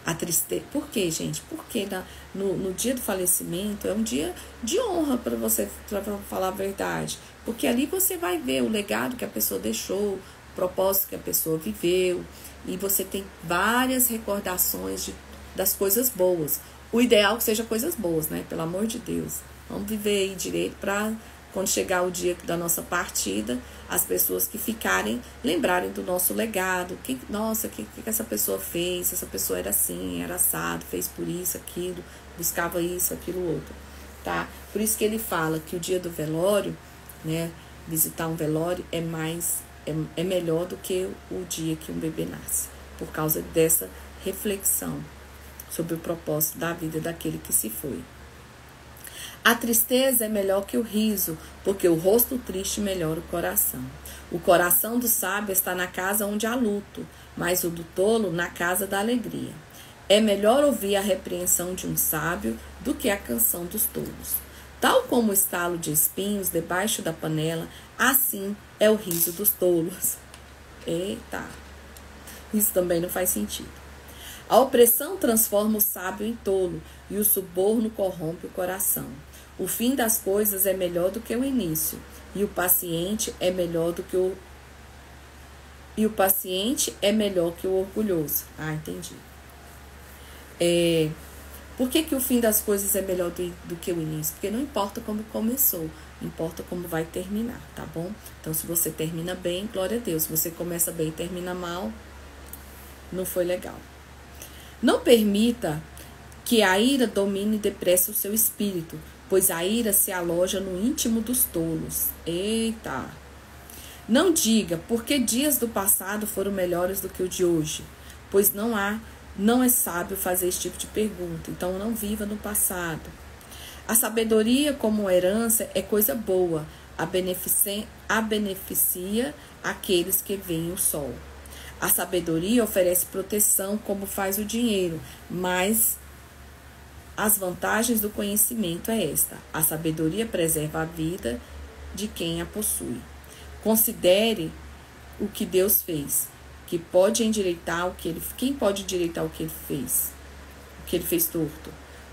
A tristeza. Por quê, gente? Porque no dia do falecimento é um dia de honra para você, para falar a verdade. Porque ali você vai ver o legado que a pessoa deixou, o propósito que a pessoa viveu. E você tem várias recordações das coisas boas. O ideal é que seja coisas boas, né? Pelo amor de Deus. Vamos viver aí direito para quando chegar o dia da nossa partida, as pessoas que ficarem lembrarem do nosso legado. Nossa, o que essa pessoa fez? Essa pessoa era assim, era assado, fez por isso, aquilo, buscava isso, aquilo, outro. Tá? Por isso que ele fala que o dia do velório, né, visitar um velório é melhor do que o dia que um bebê nasce. Por causa dessa reflexão sobre o propósito da vida daquele que se foi. A tristeza é melhor que o riso, porque o rosto triste melhora o coração. O coração do sábio está na casa onde há luto, mas o do tolo na casa da alegria. É melhor ouvir a repreensão de um sábio do que a canção dos tolos. Tal como o estalo de espinhos debaixo da panela, assim é o riso dos tolos. Eita, isso também não faz sentido. A opressão transforma o sábio em tolo e o suborno corrompe o coração. O fim das coisas é melhor do que o início, e o paciente é melhor do que o orgulhoso. Ah, entendi. Por que o fim das coisas é melhor do que o início? Porque não importa como começou, importa como vai terminar, tá bom? Então, se você termina bem, glória a Deus. Se você começa bem e termina mal, não foi legal. Não permita que a ira domine e depresse o seu espírito, pois a ira se aloja no íntimo dos tolos. Eita! Não diga, porque dias do passado foram melhores do que o de hoje, pois não é sábio fazer esse tipo de pergunta, então não viva no passado. A sabedoria como herança é coisa boa, a beneficia aqueles que veem o sol. A sabedoria oferece proteção como faz o dinheiro, mas as vantagens do conhecimento é esta: a sabedoria preserva a vida de quem a possui. Considere o que Deus fez, que pode endireitar quem pode endireitar o que ele fez torto.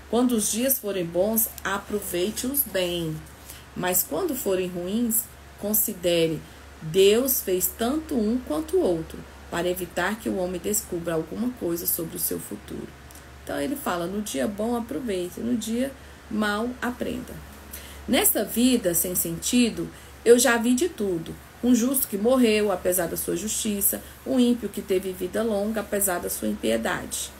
Quando os dias forem bons, aproveite-os bem, mas quando forem ruins, considere: Deus fez tanto um quanto o outro, para evitar que o homem descubra alguma coisa sobre o seu futuro. Então ele fala: no dia bom aproveite, no dia mal aprenda. Nessa vida sem sentido, eu já vi de tudo. Um justo que morreu, apesar da sua justiça, um ímpio que teve vida longa, apesar da sua impiedade.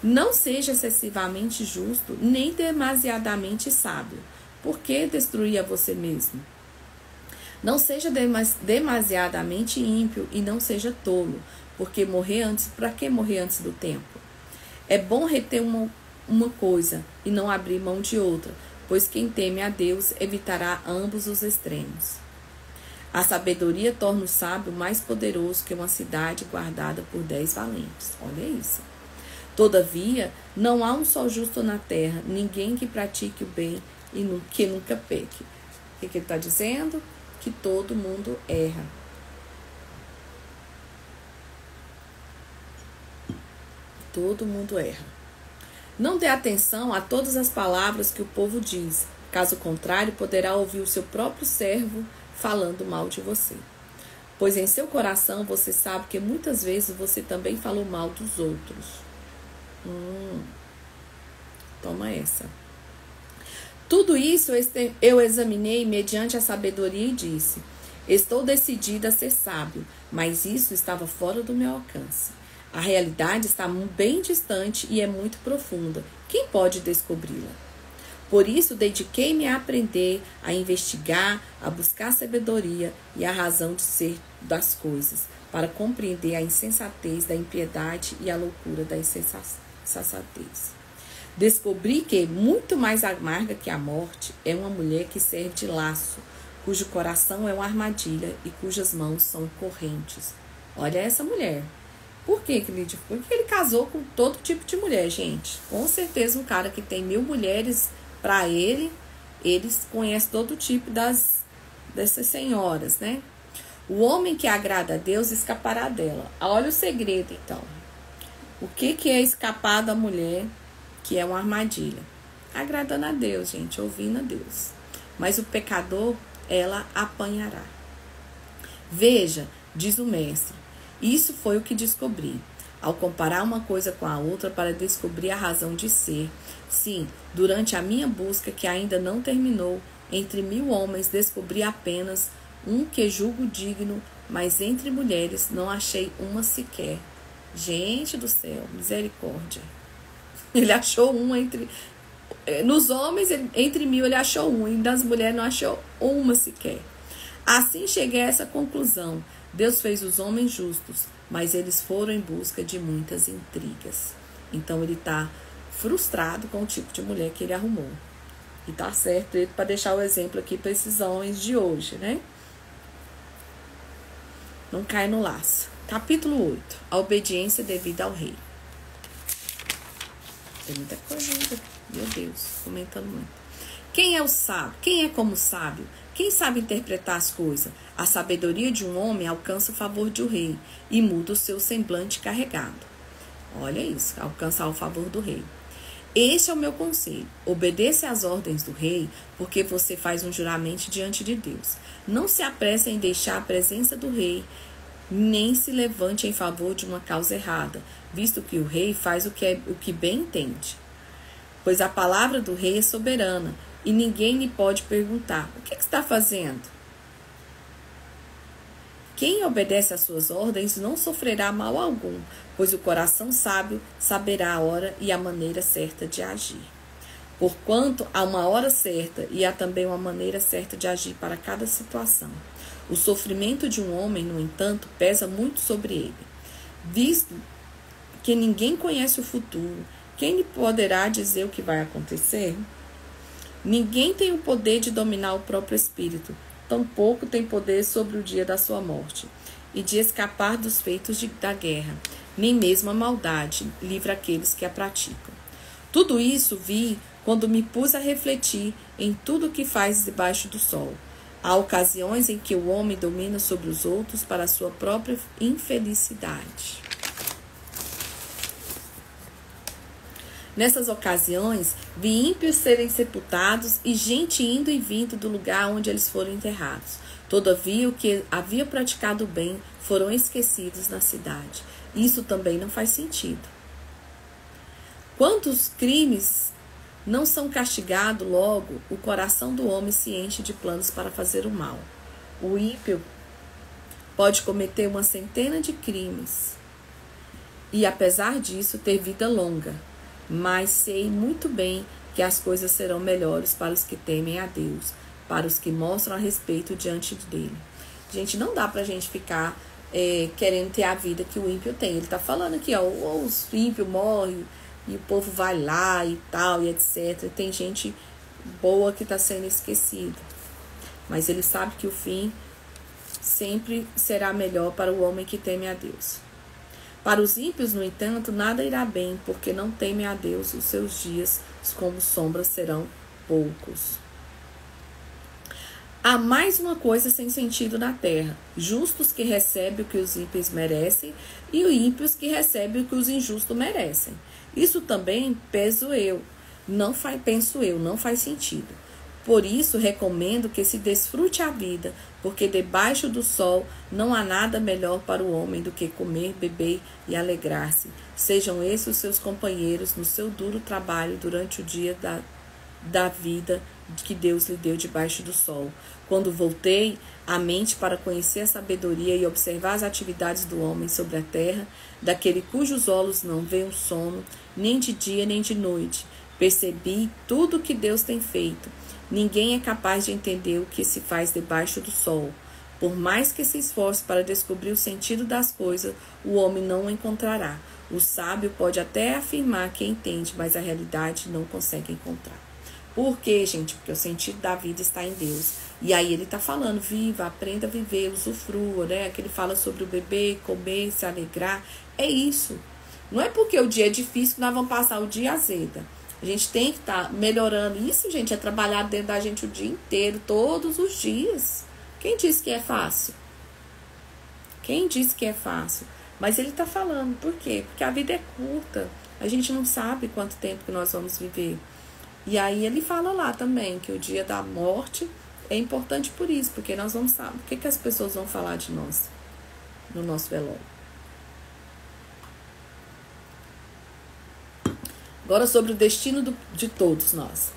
Não seja excessivamente justo, nem demasiadamente sábio. Por que destruir a você mesmo? Não seja demasiadamente ímpio e não seja tolo, porque para que morrer antes do tempo? É bom reter uma coisa e não abrir mão de outra, pois quem teme a Deus evitará ambos os extremos. A sabedoria torna o sábio mais poderoso que uma cidade guardada por 10 valentes. Olha isso. Todavia, não há um só justo na terra, ninguém que pratique o bem e que nunca peque. O que ele está dizendo? Que todo mundo erra. Todo mundo erra. Não dê atenção a todas as palavras que o povo diz. Caso contrário, poderá ouvir o seu próprio servo falando mal de você. Pois em seu coração você sabe que muitas vezes você também falou mal dos outros. Toma essa. Tudo isso eu examinei mediante a sabedoria e disse: estou decidida a ser sábio, mas isso estava fora do meu alcance. A realidade está bem distante e é muito profunda. Quem pode descobri-la? Por isso, dediquei-me a aprender, a investigar, a buscar a sabedoria e a razão de ser das coisas, para compreender a insensatez da impiedade e a loucura da insensatez. Descobri que, muito mais amarga que a morte, é uma mulher que serve de laço, cujo coração é uma armadilha e cujas mãos são correntes. Olha essa mulher. Por que Porque ele casou com todo tipo de mulher, gente. Com certeza um cara que tem 1000 mulheres para ele eles conhecem todo tipo dessas senhoras, né? O homem que agrada a Deus escapará dela. Olha o segredo, então. O que é escapar da mulher, que é uma armadilha? Agradando a Deus, gente, ouvindo a Deus. Mas o pecador, ela apanhará. Veja, diz o mestre, isso foi o que descobri. Ao comparar uma coisa com a outra para descobrir a razão de ser, sim, durante a minha busca, que ainda não terminou, entre 1000 homens descobri apenas um que julgo digno, mas entre mulheres não achei uma sequer. Gente do céu, misericórdia. Ele achou um entre... Nos homens, entre 1000 ele achou um, e das mulheres não achou uma sequer. Assim cheguei a essa conclusão. Deus fez os homens justos, mas eles foram em busca de muitas intrigas. Então ele está frustrado com o tipo de mulher que ele arrumou. E tá certo ele para deixar o exemplo aqui para esses homens de hoje, né? Não cai no laço. Capítulo 8. A obediência devida ao rei. Tem muita coisa ainda. Meu Deus, comentando muito. Quem é o sábio? Quem é como sábio? Quem sabe interpretar as coisas? A sabedoria de um homem alcança o favor de um rei e muda o seu semblante carregado. Olha isso, alcançar o favor do rei. Este é o meu conselho. Obedeça às ordens do rei, porque você faz um juramento diante de Deus. Não se apresse em deixar a presença do rei, nem se levante em favor de uma causa errada, visto que o rei faz o que bem entende. Pois a palavra do rei é soberana, e ninguém lhe pode perguntar, o que está fazendo? Quem obedece às suas ordens não sofrerá mal algum, pois o coração sábio saberá a hora e a maneira certa de agir. Porquanto há uma hora certa e há também uma maneira certa de agir para cada situação. O sofrimento de um homem, no entanto, pesa muito sobre ele. Visto que ninguém conhece o futuro, quem lhe poderá dizer o que vai acontecer? Ninguém tem o poder de dominar o próprio espírito, tampouco tem poder sobre o dia da sua morte, e de escapar dos feitos da guerra, nem mesmo a maldade livra aqueles que a praticam. Tudo isso vi quando me pus a refletir em tudo o que faz debaixo do sol. Há ocasiões em que o homem domina sobre os outros para a sua própria infelicidade. Nessas ocasiões, vi ímpios serem sepultados e gente indo e vindo do lugar onde eles foram enterrados. Todavia, o que havia praticado o bem foram esquecidos na cidade. Isso também não faz sentido. Quantos crimes não são castigados logo, o coração do homem se enche de planos para fazer o mal. O ímpio pode cometer uma centena de crimes e, apesar disso, ter vida longa. Mas sei muito bem que as coisas serão melhores para os que temem a Deus, para os que mostram a respeito diante dele. Gente, não dá pra gente ficar querendo ter a vida que o ímpio tem. Ele tá falando aqui, ó, os ímpios morrem e o povo vai lá e tal, e etc. E tem gente boa que tá sendo esquecida. Mas ele sabe que o fim sempre será melhor para o homem que teme a Deus. Para os ímpios, no entanto, nada irá bem, porque não temem a Deus, os seus dias, como sombras, serão poucos. Há mais uma coisa sem sentido na terra: justos que recebem o que os ímpios merecem e os ímpios que recebem o que os injustos merecem. Isso também penso eu, não faz sentido. Por isso, recomendo que se desfrute a vida, porque debaixo do sol não há nada melhor para o homem do que comer, beber e alegrar-se. Sejam esses os seus companheiros no seu duro trabalho durante o dia da vida que Deus lhe deu debaixo do sol. Quando voltei a mente para conhecer a sabedoria e observar as atividades do homem sobre a terra, daquele cujos olhos não veem o sono, nem de dia nem de noite, percebi tudo o que Deus tem feito. Ninguém é capaz de entender o que se faz debaixo do sol. Por mais que se esforce para descobrir o sentido das coisas, o homem não o encontrará. O sábio pode até afirmar que entende, mas a realidade não consegue encontrar. Por quê, gente? Porque o sentido da vida está em Deus. E aí ele está falando, viva, aprenda a viver, usufrua, né? Que ele fala sobre o beber, comer, se alegrar. É isso. Não é porque o dia é difícil que nós vamos passar o dia azeda. A gente tem que estar melhorando. Isso, gente, é trabalhar dentro da gente o dia inteiro, todos os dias. Quem disse que é fácil? Quem disse que é fácil? Mas ele está falando. Por quê? Porque a vida é curta. A gente não sabe quanto tempo que nós vamos viver. E aí ele fala lá também que o dia da morte é importante por isso. Porque nós vamos saber. O que as pessoas vão falar de nós no nosso velório? Agora sobre o destino de todos nós.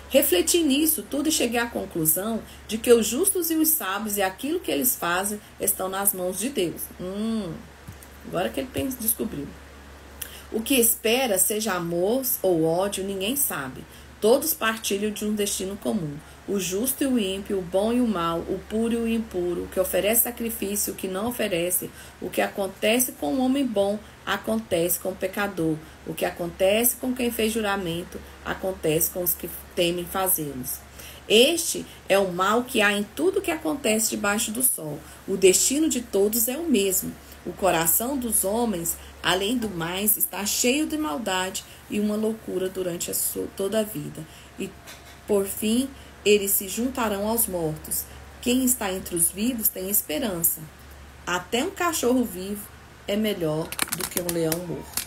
Refleti nisso tudo e cheguei à conclusão de que os justos e os sábios e aquilo que eles fazem estão nas mãos de Deus. Agora que ele descobriu. O que espera, seja amor ou ódio, ninguém sabe. Todos partilham de um destino comum. O justo e o ímpio, o bom e o mal, o puro e o impuro, o que oferece sacrifício e o que não oferece, o que acontece com o homem bom, acontece com o pecador. O que acontece com quem fez juramento, acontece com os que temem fazê-los. Este é o mal que há em tudo que acontece debaixo do sol. O destino de todos é o mesmo. O coração dos homens, além do mais, está cheio de maldade e uma loucura durante toda a vida. E, por fim, eles se juntarão aos mortos. Quem está entre os vivos tem esperança. Até um cachorro vivo é melhor do que um leão morto.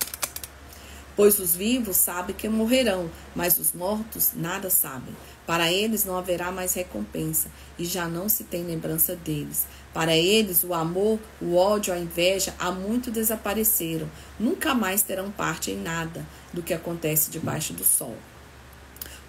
Pois os vivos sabem que morrerão, mas os mortos nada sabem. Para eles não haverá mais recompensa, e já não se tem lembrança deles. Para eles, o amor, o ódio, a inveja, há muito desapareceram. Nunca mais terão parte em nada do que acontece debaixo do sol.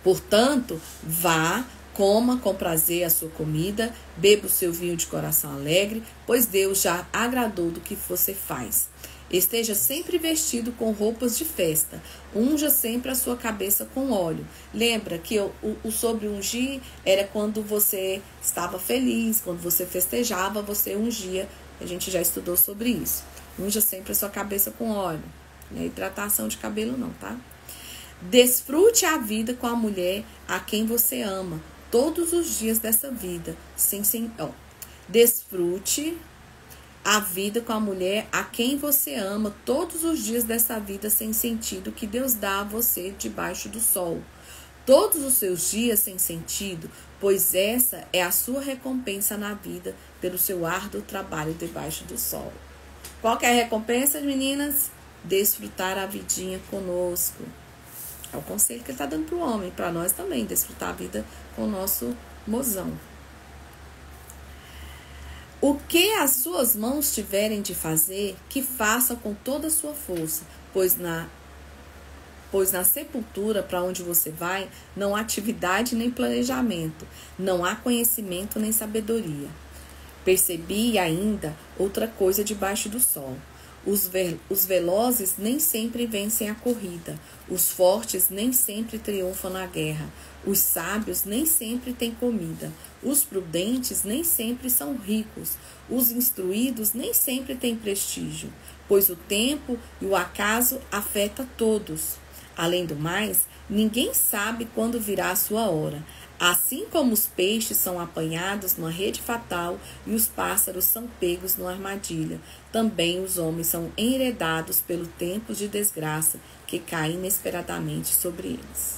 Portanto, vá, coma com prazer a sua comida, beba o seu vinho de coração alegre, pois Deus já agradou do que você faz. Esteja sempre vestido com roupas de festa. Unja sempre a sua cabeça com óleo. Lembra que o sobre ungir era quando você estava feliz, quando você festejava, você ungia. A gente já estudou sobre isso. Unja sempre a sua cabeça com óleo. Não é hidratação de cabelo não, tá? Desfrute a vida com a mulher a quem você ama todos os dias dessa vida. Desfrute a vida com a mulher a quem você ama todos os dias dessa vida sem sentido que Deus dá a você debaixo do sol. Todos os seus dias sem sentido, pois essa é a sua recompensa na vida pelo seu árduo trabalho debaixo do sol. Qual que é a recompensa, meninas? Desfrutar a vidinha conosco. É o conselho que ele está dando para o homem, para nós também, desfrutar a vida com o nosso mozão. O que as suas mãos tiverem de fazer, que faça com toda a sua força, pois na sepultura para onde você vai, não há atividade nem planejamento, não há conhecimento nem sabedoria. Percebi ainda outra coisa debaixo do sol. Os velozes nem sempre vencem a corrida, os fortes nem sempre triunfam na guerra, os sábios nem sempre têm comida, os prudentes nem sempre são ricos, os instruídos nem sempre têm prestígio, pois o tempo e o acaso afetam todos. Além do mais, ninguém sabe quando virá a sua hora. Assim como os peixes são apanhados numa rede fatal e os pássaros são pegos numa armadilha, também os homens são enredados pelo tempo de desgraça que cai inesperadamente sobre eles.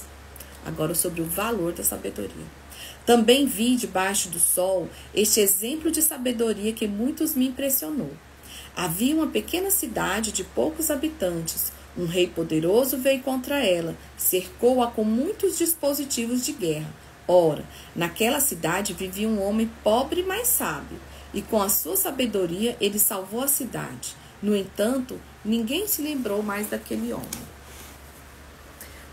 Agora sobre o valor da sabedoria. Também vi debaixo do sol este exemplo de sabedoria que muitos me impressionou. Havia uma pequena cidade de poucos habitantes. Um rei poderoso veio contra ela, cercou-a com muitos dispositivos de guerra. Ora, naquela cidade vivia um homem pobre, mas sábio, e com a sua sabedoria ele salvou a cidade. No entanto, ninguém se lembrou mais daquele homem.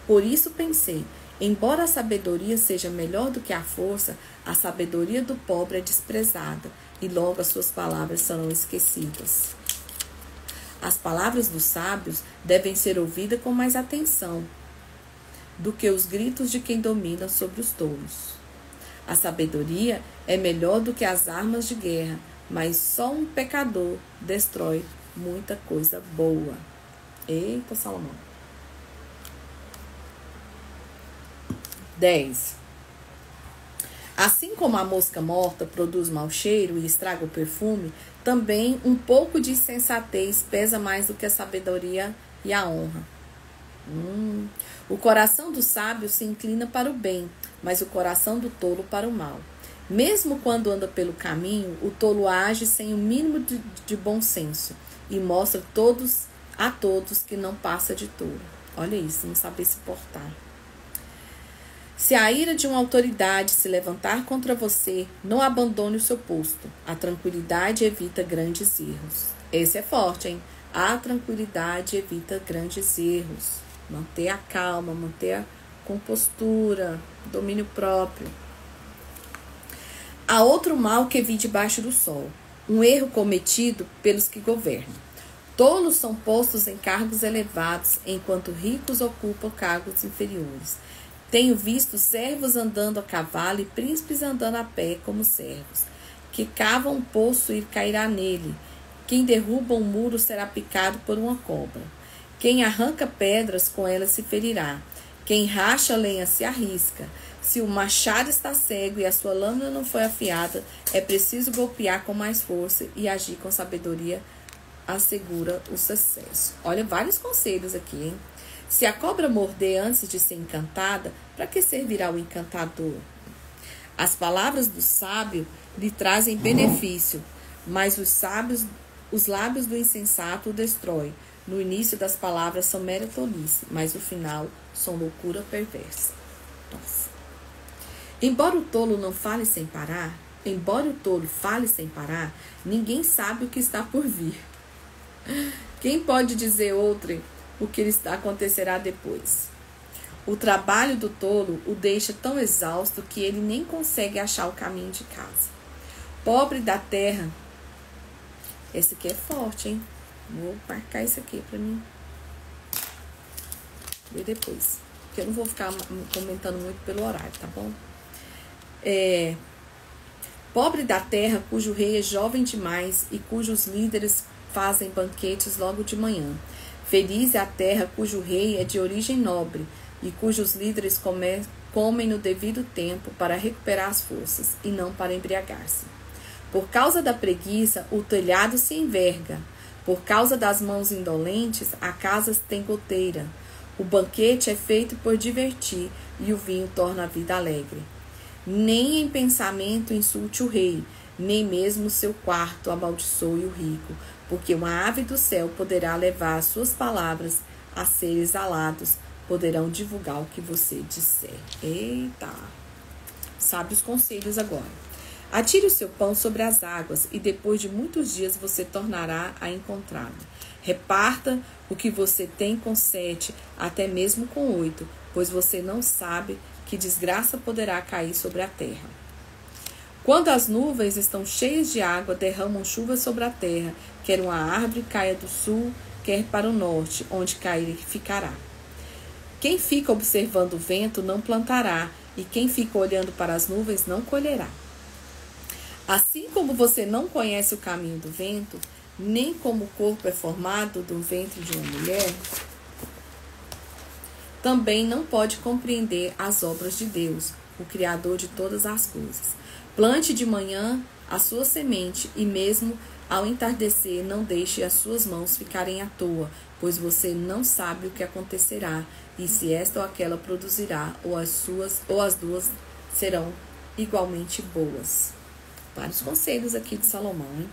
Por isso pensei, embora a sabedoria seja melhor do que a força, a sabedoria do pobre é desprezada, e logo as suas palavras serão esquecidas. As palavras dos sábios devem ser ouvidas com mais atenção do que os gritos de quem domina sobre os tolos. A sabedoria é melhor do que as armas de guerra, mas só um pecador destrói muita coisa boa. Eita, Salomão. 10. Assim como a mosca morta produz mau cheiro e estraga o perfume, também um pouco de insensatez pesa mais do que a sabedoria e a honra. O coração do sábio se inclina para o bem, mas o coração do tolo para o mal. Mesmo quando anda pelo caminho, o tolo age sem o mínimo de bom senso e mostra a todos que não passa de tolo. Olha isso, não saber se portar. Se a ira de uma autoridade se levantar contra você, não abandone o seu posto. A tranquilidade evita grandes erros. Esse é forte, hein? A tranquilidade evita grandes erros. Manter a calma, manter a compostura, domínio próprio. Há outro mal que vi debaixo do sol, um erro cometido pelos que governam. Tolos são postos em cargos elevados, enquanto ricos ocupam cargos inferiores. Tenho visto servos andando a cavalo e príncipes andando a pé como servos. Que cava um poço e cairá nele. Quem derruba um muro será picado por uma cobra. Quem arranca pedras, com elas se ferirá. Quem racha lenha se arrisca. Se o machado está cego e a sua lâmina não foi afiada, é preciso golpear com mais força e agir com sabedoria assegura o sucesso. Olha, vários conselhos aqui, hein? Se a cobra morder antes de ser encantada, para que servirá o encantador? As palavras do sábio lhe trazem benefício, mas os lábios do insensato o destroem. No início das palavras são mera tolice, mas no final são loucura perversa. Nossa. Embora o tolo fale sem parar, ninguém sabe o que está por vir. Quem pode dizer outrem o que acontecerá depois? O trabalho do tolo o deixa tão exausto que ele nem consegue achar o caminho de casa. Pobre da terra. Esse aqui é forte, hein? Vou marcar isso aqui pra mim ver depois. Porque eu não vou ficar comentando muito pelo horário, tá bom? Pobre da terra cujo rei é jovem demais e cujos líderes fazem banquetes logo de manhã. Feliz é a terra cujo rei é de origem nobre e cujos líderes comem no devido tempo para recuperar as forças e não para embriagar-se. Por causa da preguiça, o telhado se enverga. Por causa das mãos indolentes, a casa tem goteira. O banquete é feito por divertir e o vinho torna a vida alegre. Nem em pensamento insulte o rei, nem mesmo o seu quarto amaldiçoe o rico, porque uma ave do céu poderá levar as suas palavras a seres alados, poderão divulgar o que você disser. Eita! Sabe os conselhos agora. Atire o seu pão sobre as águas, e depois de muitos dias você tornará a encontrá-lo. Reparta o que você tem com 7, até mesmo com 8, pois você não sabe que desgraça poderá cair sobre a terra. Quando as nuvens estão cheias de água, derramam chuva sobre a terra, quer uma árvore caia do sul, quer para o norte, onde cair ficará. Quem fica observando o vento não plantará, e quem fica olhando para as nuvens não colherá. Assim como você não conhece o caminho do vento, nem como o corpo é formado do ventre de uma mulher, também não pode compreender as obras de Deus, o Criador de todas as coisas. Plante de manhã a sua semente e mesmo ao entardecer não deixe as suas mãos ficarem à toa, pois você não sabe o que acontecerá e se esta ou aquela produzirá ou as duas serão igualmente boas. Vários conselhos aqui de Salomão, hein?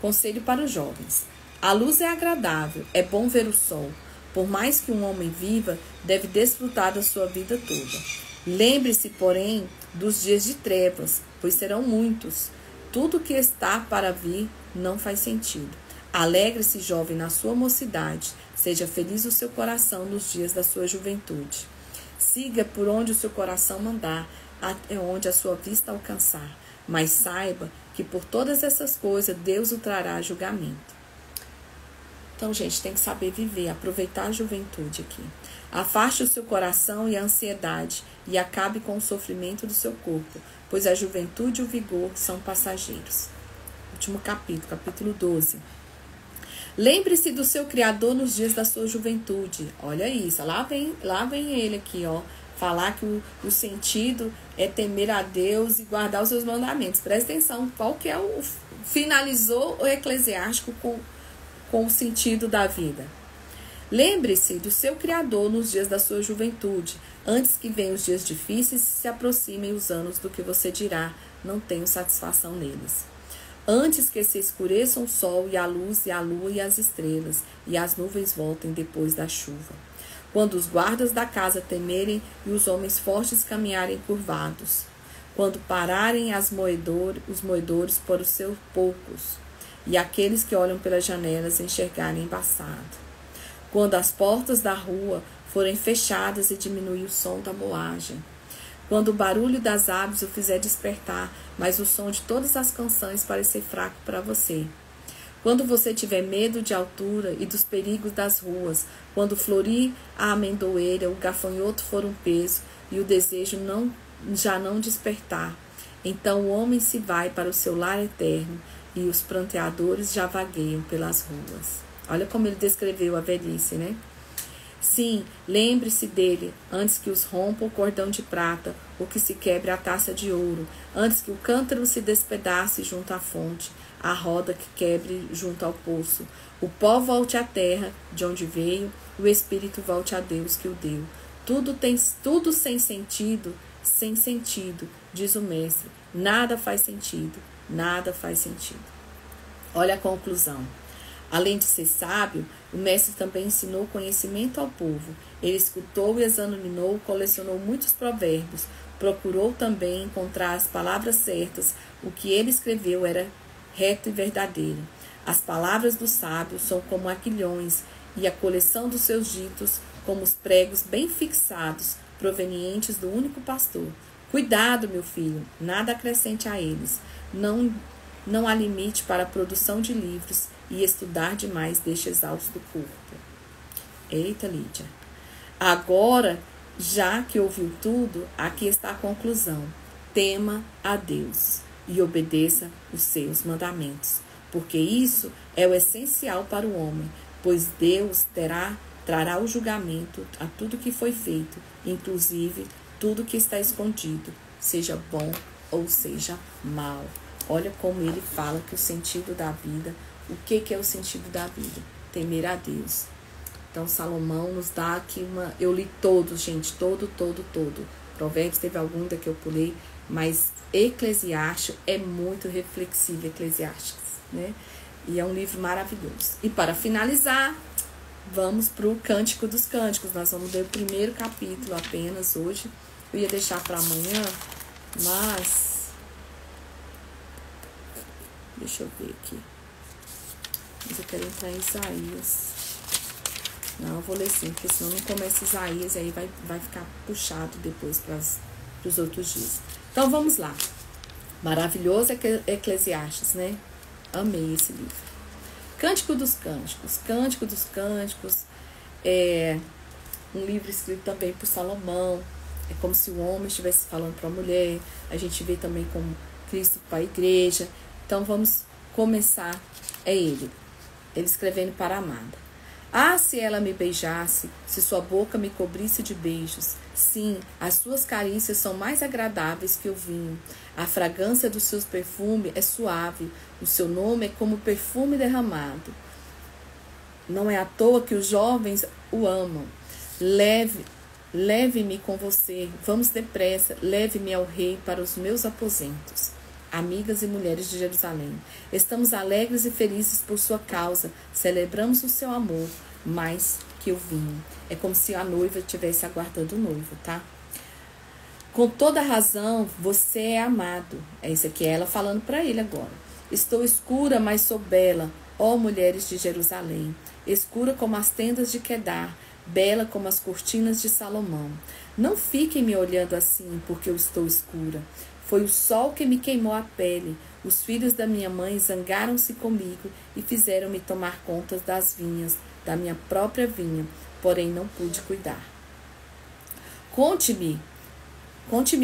Conselho para os jovens. A luz é agradável, é bom ver o sol. Por mais que um homem viva, deve desfrutar da sua vida toda. Lembre-se, porém, dos dias de trevas, pois serão muitos. Tudo que está para vir não faz sentido. Alegre-se, jovem, na sua mocidade. Seja feliz o seu coração nos dias da sua juventude. Siga por onde o seu coração mandar, até onde a sua vista alcançar. Mas saiba que por todas essas coisas Deus o trará a julgamento. Então, gente, tem que saber viver, aproveitar a juventude aqui. Afaste o seu coração e a ansiedade e acabe com o sofrimento do seu corpo, pois a juventude e o vigor são passageiros. Último capítulo, capítulo 12. Lembre-se do seu Criador nos dias da sua juventude. Olha isso, lá vem ele aqui, ó. Falar que o sentido é temer a Deus e guardar os seus mandamentos. Presta atenção, qual que é finalizou o Eclesiástico com o sentido da vida. Lembre-se do seu Criador nos dias da sua juventude, antes que venham os dias difíceis e se aproximem os anos do que você dirá, não tenho satisfação neles. Antes que se escureçam o sol e a luz e a lua e as estrelas, e as nuvens voltem depois da chuva. Quando os guardas da casa temerem e os homens fortes caminharem curvados. Quando pararem os moedores por os seus poucos, e aqueles que olham pelas janelas enxergarem embaçado. Quando as portas da rua forem fechadas e diminuir o som da moagem. Quando o barulho das aves o fizer despertar, mas o som de todas as canções parecer fraco para você. Quando você tiver medo de altura e dos perigos das ruas, quando florir a amendoeira, o gafanhoto for um peso e o desejo já não despertar, então o homem se vai para o seu lar eterno e os pranteadores já vagueiam pelas ruas. Olha como ele descreveu a velhice, né? Sim, lembre-se dele antes que os rompa o cordão de prata ou que se quebre a taça de ouro, antes que o cântaro se despedace junto à fonte, a roda que quebre junto ao poço, o pó volte à terra de onde veio, o espírito volte a Deus que o deu. Tudo sem sentido, diz o mestre. Nada faz sentido, nada faz sentido. Olha a conclusão. Além de ser sábio, o mestre também ensinou conhecimento ao povo. Ele escutou e examinou, colecionou muitos provérbios. Procurou também encontrar as palavras certas. O que ele escreveu era reto e verdadeiro. As palavras do sábio são como aguilhões, e a coleção dos seus ditos como os pregos bem fixados, provenientes do único pastor. Cuidado, meu filho, nada acrescente a eles. Não há limite para a produção de livros, e estudar demais deixa exausto o corpo. Eita, Lídia. Agora, já que ouviu tudo, aqui está a conclusão. Tema a Deus e obedeça os seus mandamentos, porque isso é o essencial para o homem, pois Deus trará o julgamento a tudo que foi feito, inclusive tudo que está escondido, seja bom ou seja mal. Olha como ele fala que o sentido da vida, o que é o sentido da vida? Temer a Deus. Então, Salomão nos dá aqui eu li todos, gente, todo. Provérbios teve algum ainda que eu pulei, mas Eclesiastes é muito reflexivo, Eclesiastes, né? E é um livro maravilhoso. E para finalizar, vamos para o Cântico dos Cânticos. Nós vamos ler o primeiro capítulo apenas hoje. Eu ia deixar para amanhã, mas deixa eu ver aqui. Mas eu quero entrar em Isaías. Não, eu vou ler sim, porque senão não começa Isaías e aí vai ficar puxado depois para os outros dias. Então vamos lá. Maravilhoso Eclesiastes, né? Amei esse livro. Cântico dos Cânticos. Cântico dos Cânticos é um livro escrito também por Salomão. É como se o homem estivesse falando para a mulher. A gente vê também como Cristo para a igreja. Então vamos começar. É ele escrevendo para a amada. Ah, se ela me beijasse, se sua boca me cobrisse de beijos. Sim, as suas carícias são mais agradáveis que o vinho. A fragrância dos seus perfumes é suave. O seu nome é como perfume derramado. Não é à toa que os jovens o amam. Leve-me com você. Vamos depressa. Leve-me ao rei para os meus aposentos. Amigas e mulheres de Jerusalém, estamos alegres e felizes por sua causa. Celebramos o seu amor mais que o vinho. É como se a noiva estivesse aguardando o noivo, tá? Com toda razão, você é amado. É isso aqui, ela falando para ele agora. Estou escura, mas sou bela, ó mulheres de Jerusalém. Escura como as tendas de Quedar, bela como as cortinas de Salomão. Não fiquem me olhando assim, porque eu estou escura. Foi o sol que me queimou a pele. Os filhos da minha mãe zangaram-se comigo e fizeram-me tomar conta das vinhas, da minha própria vinha, porém não pude cuidar. Conte-me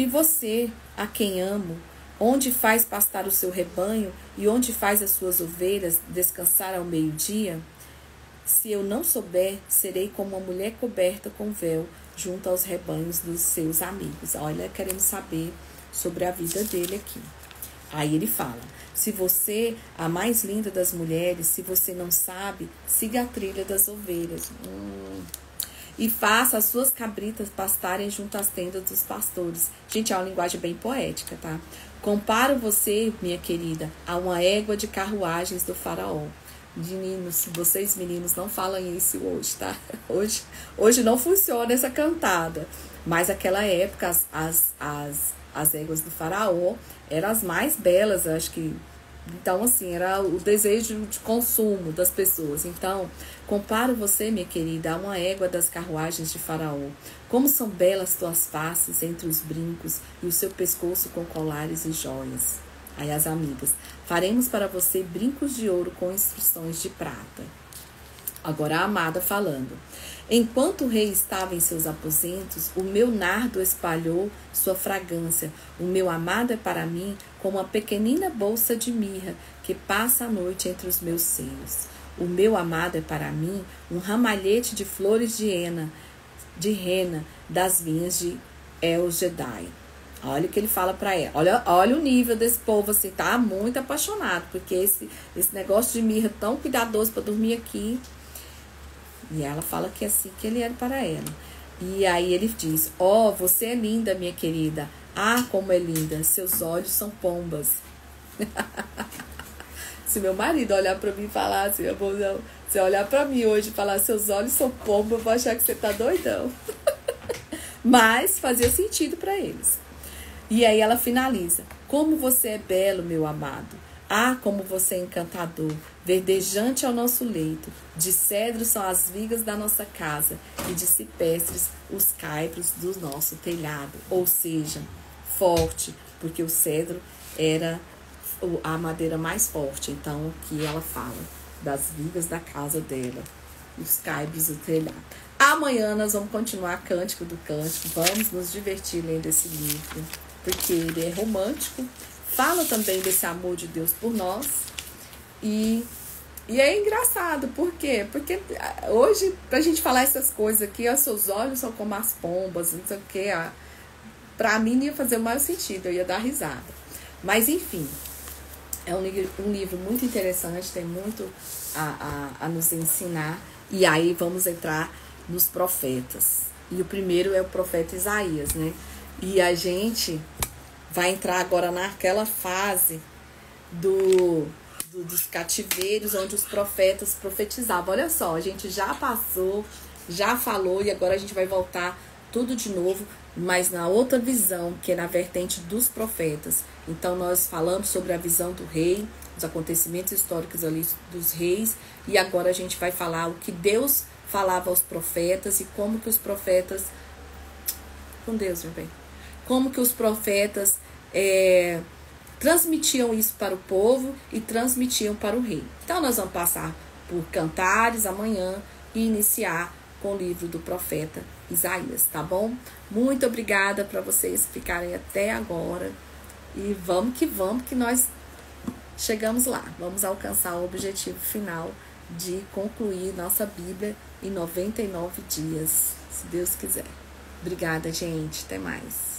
você, a quem amo, onde faz pastar o seu rebanho e onde faz as suas ovelhas descansar ao meio-dia? Se eu não souber, serei como uma mulher coberta com véu junto aos rebanhos dos seus amigos. Olha, queremos saber sobre a vida dele aqui. Aí ele fala: se você, a mais linda das mulheres, se você não sabe, siga a trilha das ovelhas. E faça as suas cabritas pastarem junto às tendas dos pastores. Gente, é uma linguagem bem poética, tá? Comparo você, minha querida, a uma égua de carruagens do faraó. Meninos, vocês meninos não falam isso hoje, tá? Hoje não funciona essa cantada. Mas naquela época, as éguas do faraó eram as mais belas, acho que. Então, assim, era o desejo de consumo das pessoas. Então, comparo você, minha querida, a uma égua das carruagens de Faraó. Como são belas tuas faces entre os brincos e o seu pescoço com colares e joias. Aí as amigas: faremos para você brincos de ouro com instruções de prata. Agora a amada falando: enquanto o rei estava em seus aposentos, o meu nardo espalhou sua fragrância. O meu amado é para mim como uma pequenina bolsa de mirra que passa a noite entre os meus seios. O meu amado é para mim um ramalhete de flores de rena das vinhas de El-Gedai. Olha o que ele fala para ela. Olha o nível desse povo, assim, tá muito apaixonado, porque esse negócio de mirra tão cuidadoso para dormir aqui. E ela fala que é assim que ele era para ela. E aí ele diz: ó, você é linda, minha querida. Ah, como é linda. Seus olhos são pombas. Se meu marido olhar para mim e falar assim, se olhar para mim hoje e falar seus olhos são pombas, eu vou achar que você tá doidão. Mas fazia sentido para eles. E aí ela finaliza: como você é belo, meu amado. Ah, como você é encantador, verdejante ao nosso leito. De cedro são as vigas da nossa casa e de cipestres os caibros do nosso telhado. Ou seja, forte, porque o cedro era a madeira mais forte. Então, aqui ela fala das vigas da casa dela, os caibros do telhado. Amanhã nós vamos continuar Cântico do Cântico. Vamos nos divertir lendo esse livro, porque ele é romântico. Fala também desse amor de Deus por nós. E é engraçado. Por quê? Porque hoje, pra gente falar essas coisas aqui, os seus olhos são como as pombas, não sei o quê. Pra mim não ia fazer o maior sentido, eu ia dar risada. Mas enfim, é um livro muito interessante, tem muito a nos ensinar. E aí vamos entrar nos profetas. E o primeiro é o profeta Isaías, né? E a gente vai entrar agora naquela fase dos cativeiros, onde os profetas profetizavam. Olha só, a gente já passou, já falou, e agora a gente vai voltar tudo de novo, mas na outra visão, que é na vertente dos profetas. Então nós falamos sobre a visão do rei, os acontecimentos históricos ali dos reis, e agora a gente vai falar o que Deus falava aos profetas e como que os profetas... Com Deus, meu bem. Como que os profetas transmitiam isso para o povo e transmitiam para o rei. Então nós vamos passar por Cantares amanhã e iniciar com o livro do profeta Isaías, tá bom? Muito obrigada para vocês ficarem até agora. E vamos que nós chegamos lá. Vamos alcançar o objetivo final de concluir nossa Bíblia em 99 dias, se Deus quiser. Obrigada, gente. Até mais.